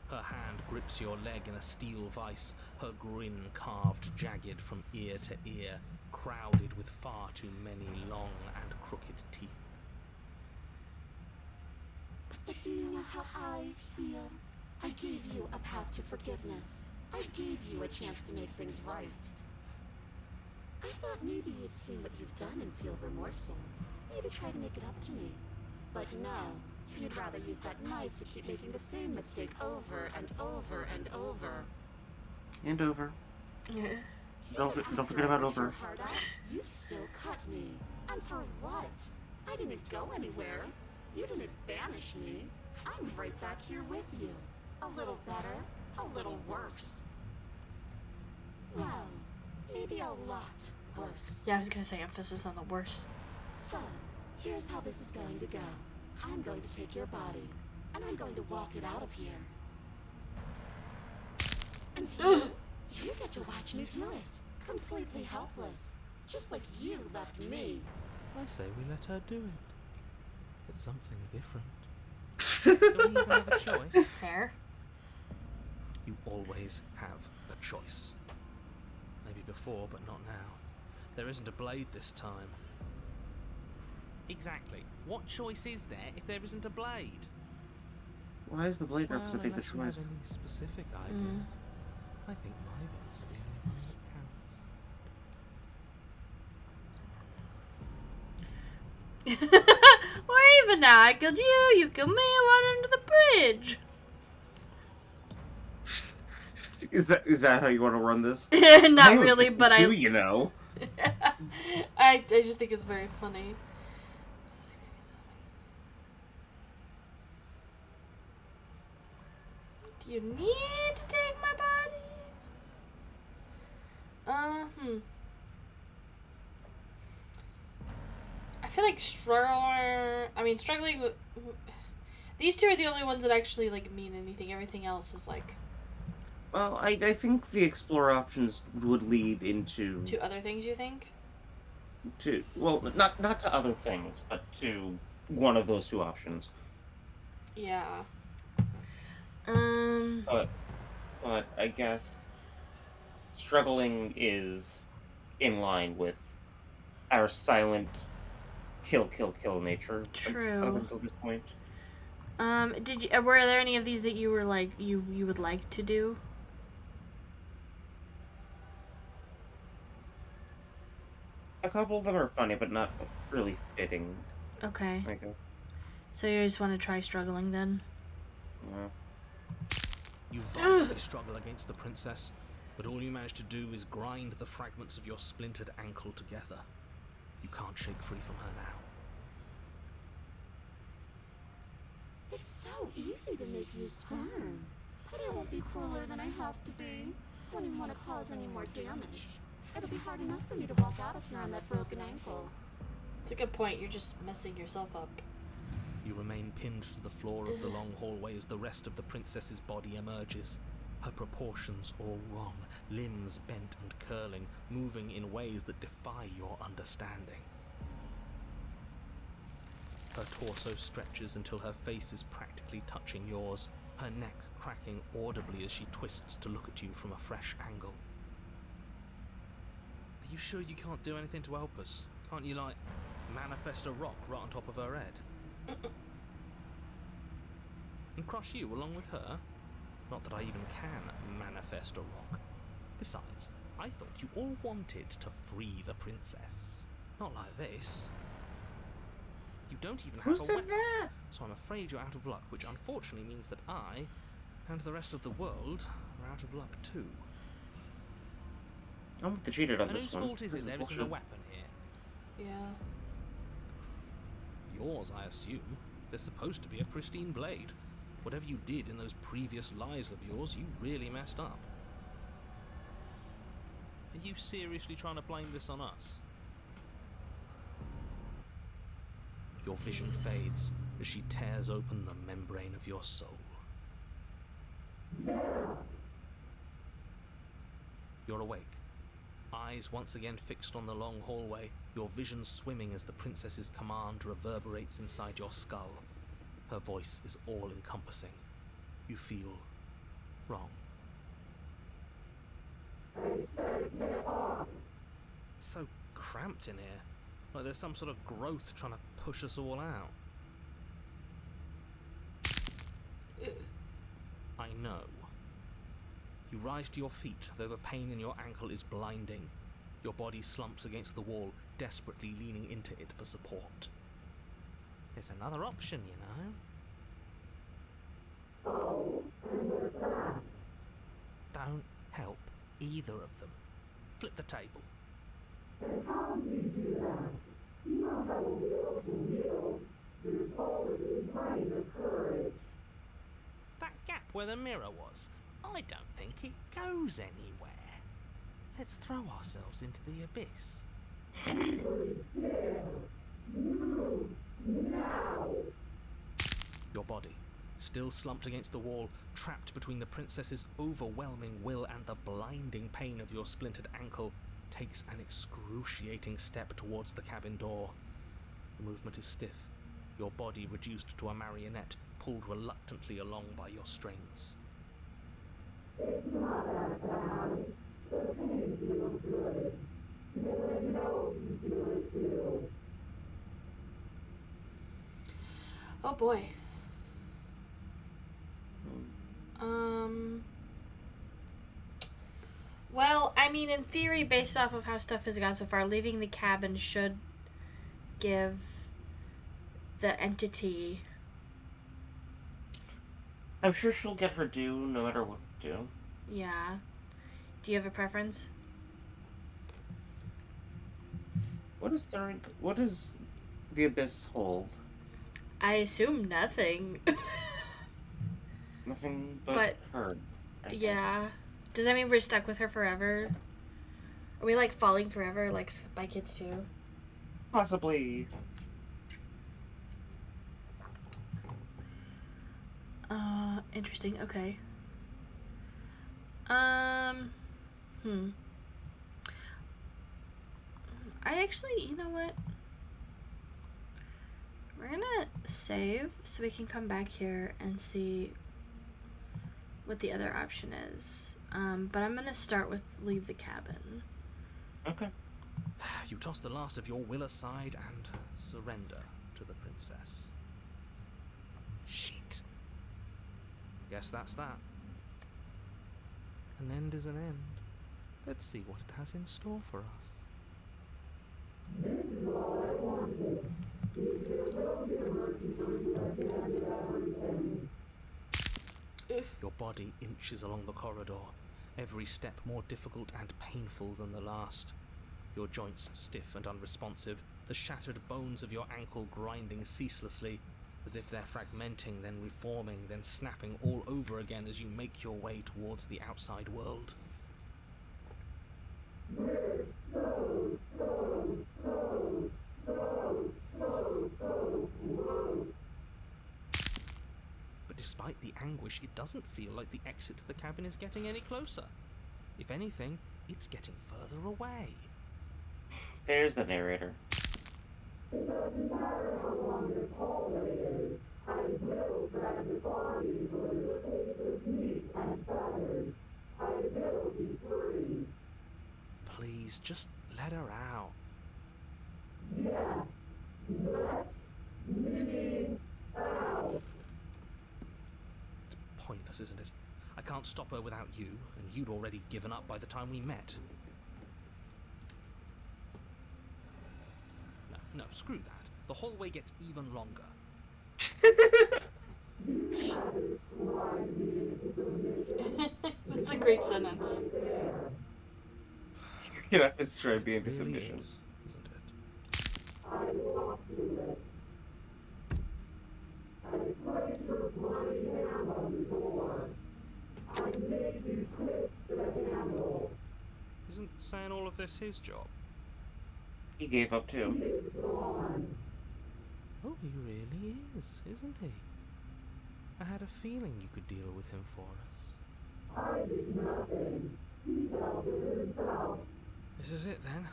Her hand grips your leg in a steel vice, her grin carved jagged from ear to ear, crowded with far too many long and crooked teeth. But do you know how I feel? I gave you a path to forgiveness. I gave you a chance to make things right. I thought maybe you'd see what you've done and feel remorseful. Maybe try to make it up to me. But no, you'd rather use that knife to keep making the same mistake over and over and over. And over. Yeah. Don't forget about over. You still cut me. And for what? I didn't go anywhere. You didn't banish me. I'm right back here with you. A little better, a little worse. Well, maybe a lot worse. Yeah, I was gonna say emphasis on the worst. So, here's how this is going to go. I'm going to take your body, and I'm going to walk it out of here. And you get to watch me do it. Completely helpless. Just like you left me. I say we let her do it. It's something different. Do we even have a choice? Fair. You always have a choice. Maybe before, but not now. There isn't a blade this time. Exactly. What choice is there if there isn't a blade? Why is the blade Well, representing the unless you have choice? any specific ideas, I think my vote's the only one that counts. Or even I killed you, you killed me, I went under the bridge. Is that how you want to run this? Not really, but I... you know. I just think it's very funny. Do you need to take my body? I feel like struggling with... These two are the only ones that actually, like, mean anything. Everything else is, like... Well, I think the explore options would lead into... To other things, you think? Well, not to other things, but to one of those two options. Yeah. But I guess struggling is in line with our silent kill nature. True. Up until this point. Were there any of these that you were like, you would like to do? A couple of them are funny, but not really fitting. Okay. I guess. So you just want to try struggling then? Yeah. You violently struggle against the princess, but all you manage to do is grind the fragments of your splintered ankle together. You can't shake free from her now. It's so easy to make you squirm. But I won't be crueler than I have to be. I don't want to cause any more damage. It'll be hard enough for me to walk out of here on that broken ankle. It's a good point. You're just messing yourself up. You remain pinned to the floor of the long hallway as the rest of the princess's body emerges. Her proportions all wrong, limbs bent and curling, moving in ways that defy your understanding. Her torso stretches until her face is practically touching yours, her neck cracking audibly as she twists to look at you from a fresh angle. Are you sure you can't do anything to help us? Can't you, like, manifest a rock right on top of her head? And crush you along with her? Not that I even can manifest a rock. Besides, I thought you all wanted to free the princess. Not like this. You don't even have Who a said weapon, that? so I'm afraid you're out of luck, which unfortunately means that I, and the rest of the world, are out of luck too. I'm with the cheated on And this whose one. fault is This it there isn't a bullshit. weapon here? Yeah. Yours, I assume. There's supposed to be a pristine blade. Whatever you did in those previous lives of yours, you really messed up. Are you seriously trying to blame this on us? Your vision fades as she tears open the membrane of your soul. You're awake. Eyes once again fixed on the long hallway, your vision swimming as the princess's command reverberates inside your skull. Her voice is all-encompassing. You feel wrong. It's so cramped in here. Like there's some sort of growth trying to push us all out. I know. You rise to your feet, though the pain in your ankle is blinding. Your body slumps against the wall, desperately leaning into it for support. There's another option, you know. Don't help either of them. Flip the table. That gap where the mirror was, I don't think it goes anywhere. Let's throw ourselves into the abyss. Your body, still slumped against the wall, trapped between the princess's overwhelming will and the blinding pain of your splintered ankle, takes an excruciating step towards the cabin door. The movement is stiff, your body reduced to a marionette, pulled reluctantly along by your strings. Oh boy. Well, I mean, in theory, based off of how stuff has gone so far, leaving the cabin should give the entity... I'm sure she'll get her due no matter what we do. Yeah. Do you have a preference? What does the abyss hold? I assume nothing. Nothing but her. I guess. Yeah. Does that mean we're stuck with her forever? Are we, like, falling forever, like Spy Kids 2? Possibly. Interesting. Okay. I actually, you know what? We're gonna save so we can come back here and see what the other option is. But I'm gonna start with leave the cabin. Okay. You toss the last of your will aside and surrender to the princess. Shit. Guess that's that. An end is an end. Let's see what it has in store for us. Your body inches along the corridor, every step more difficult and painful than the last. Your joints stiff and unresponsive, the shattered bones of your ankle grinding ceaselessly, as if they're fragmenting, then reforming, then snapping all over again as you make your way towards the outside world. But despite the anguish, it doesn't feel like the exit to the cabin is getting any closer. If anything, it's getting further away. There's the narrator. Please, just let her out. It's pointless, isn't it? I can't stop her without you, and you'd already given up by the time we met. No, screw that. The hallway gets even longer. That's a great sentence. You know, describe being It the really submission. is, isn't it? Isn't saying all of this his job? He gave up too. Oh, he really is, isn't he? I had a feeling you could deal with him for us. This is it then.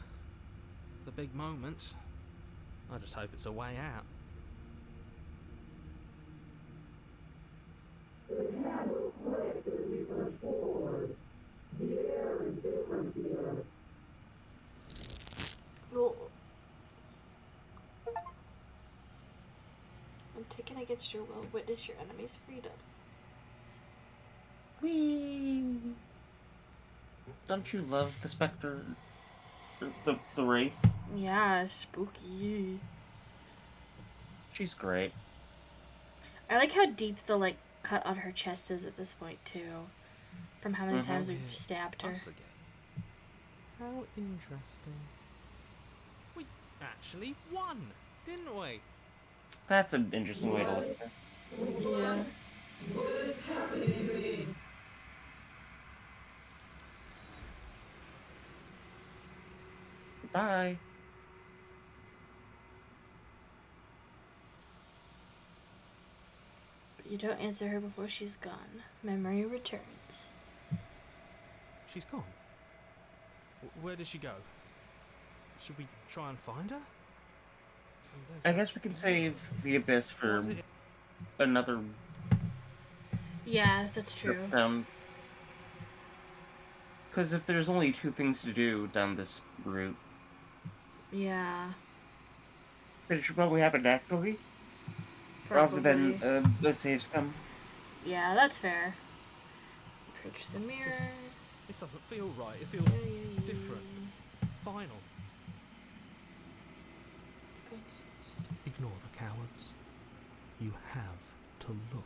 The big moment. I just hope it's a way out. Well, I'm taken against your will. Witness your enemy's freedom. Whee! Don't you love the Spectre? The Wraith? Yeah, spooky. She's great. I like how deep the like cut on her chest is at this point too, from how many times we've stabbed her. Us again. How interesting. We actually won, didn't we? That's an interesting way to look at this. Yeah. What is happening to me? Bye. But you don't answer her before she's gone. Memory returns. She's gone. Where did she go? Should we try and find her? I guess we can save the Abyss for another Yeah, that's true. Because if there's only 2 things to do down this route, Yeah. then it should probably happen naturally, Probably. rather than a save scum. Yeah, that's fair. Approach the mirror. This doesn't feel right. It feels different. Final. It's going to just... Ignore the cowards. You have to look.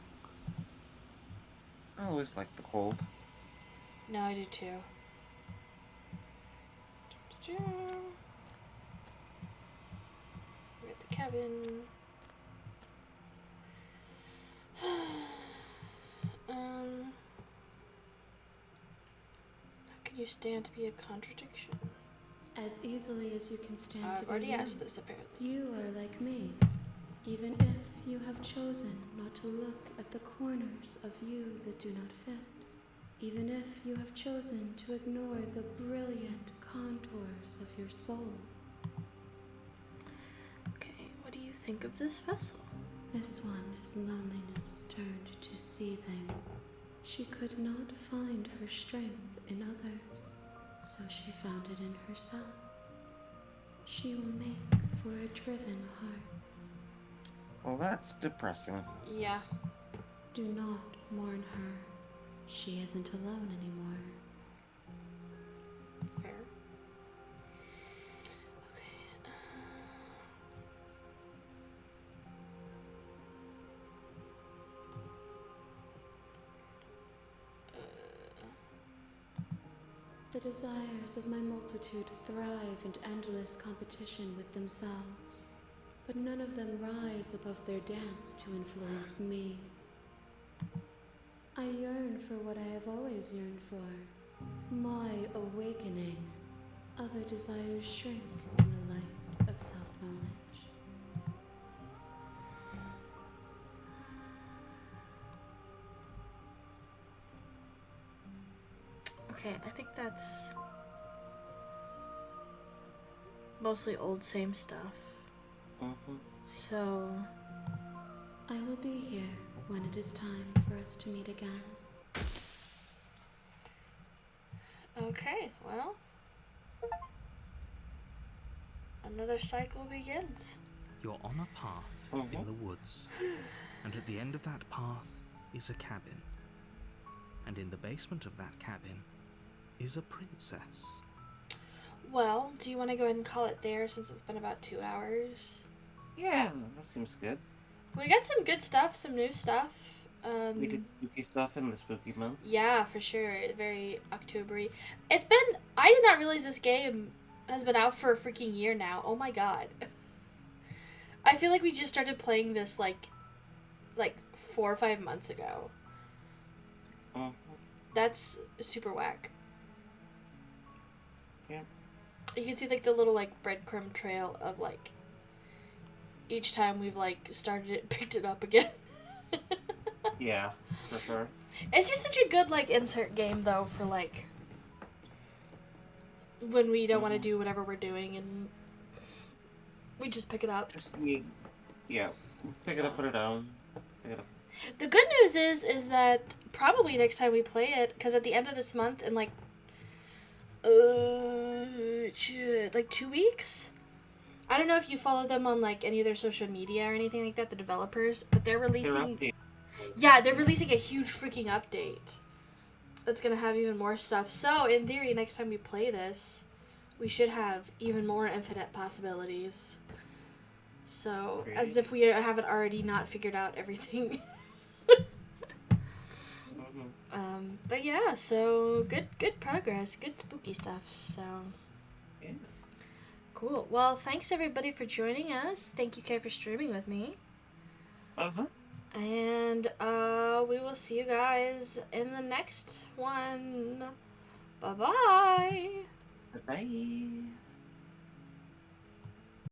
I always like the cold. No, I do too. We're at the cabin. How can you stand to be a contradiction? As easily as you can stand to I've be already you. asked this, apparently. You are like me, even if you have chosen not to look at the corners of you that do not fit. Even if you have chosen to ignore the brilliant contours of your soul. Okay, what do you think of this vessel? This one is loneliness turned to seething. She could not find her strength in others, so she found it in herself. She will make for a driven heart. Well, that's depressing. Yeah. Do not mourn her. She isn't alone anymore. Fair. Okay. The desires of my multitude thrive in endless competition with themselves, but none of them rise above their dance to influence me. I yearn for what I have always yearned for, my awakening. Other desires shrink in the light of self-knowledge. Okay, I think that's mostly old same stuff. Mm-hmm. So, I will be here when it is time for us to meet again. okay, well, another cycle begins. You're on a path in the woods, and at the end of that path is a cabin. And in the basement of that cabin is a princess. Well, do you want to go ahead and call it there since it's been about 2 hours? Yeah, that seems good. We got some good stuff, some new stuff. We did spooky stuff in the spooky month. Yeah, for sure. Very October-y. It's been... I did not realize this game has been out for a freaking year now. Oh my god. I feel like we just started playing this, like 4 or 5 months ago. Mm-hmm. That's super whack. Yeah. You can see, like, the little, like, breadcrumb trail of, like, each time we've, like, started it, picked it up again. Yeah, for sure. It's just such a good, like, insert game, though, for, like, when we don't want to do whatever we're doing, and we just pick it up. Just need, yeah, pick it up, put it down, pick it up. The good news is that probably next time we play it, because at the end of this month, in, like, like 2 weeks? I don't know if you follow them on, like, any of their social media or anything like that, the developers, but they're releasing... They're releasing a huge freaking update that's gonna have even more stuff. So, in theory, next time we play this, we should have even more infinite possibilities. So, Great. as if we haven't already not figured out everything. But yeah, so good progress, good spooky stuff. So, Yeah. cool. Well, thanks everybody for joining us. Thank you, Kay, for streaming with me. And we will see you guys in the next one. Bye-bye. Bye-bye.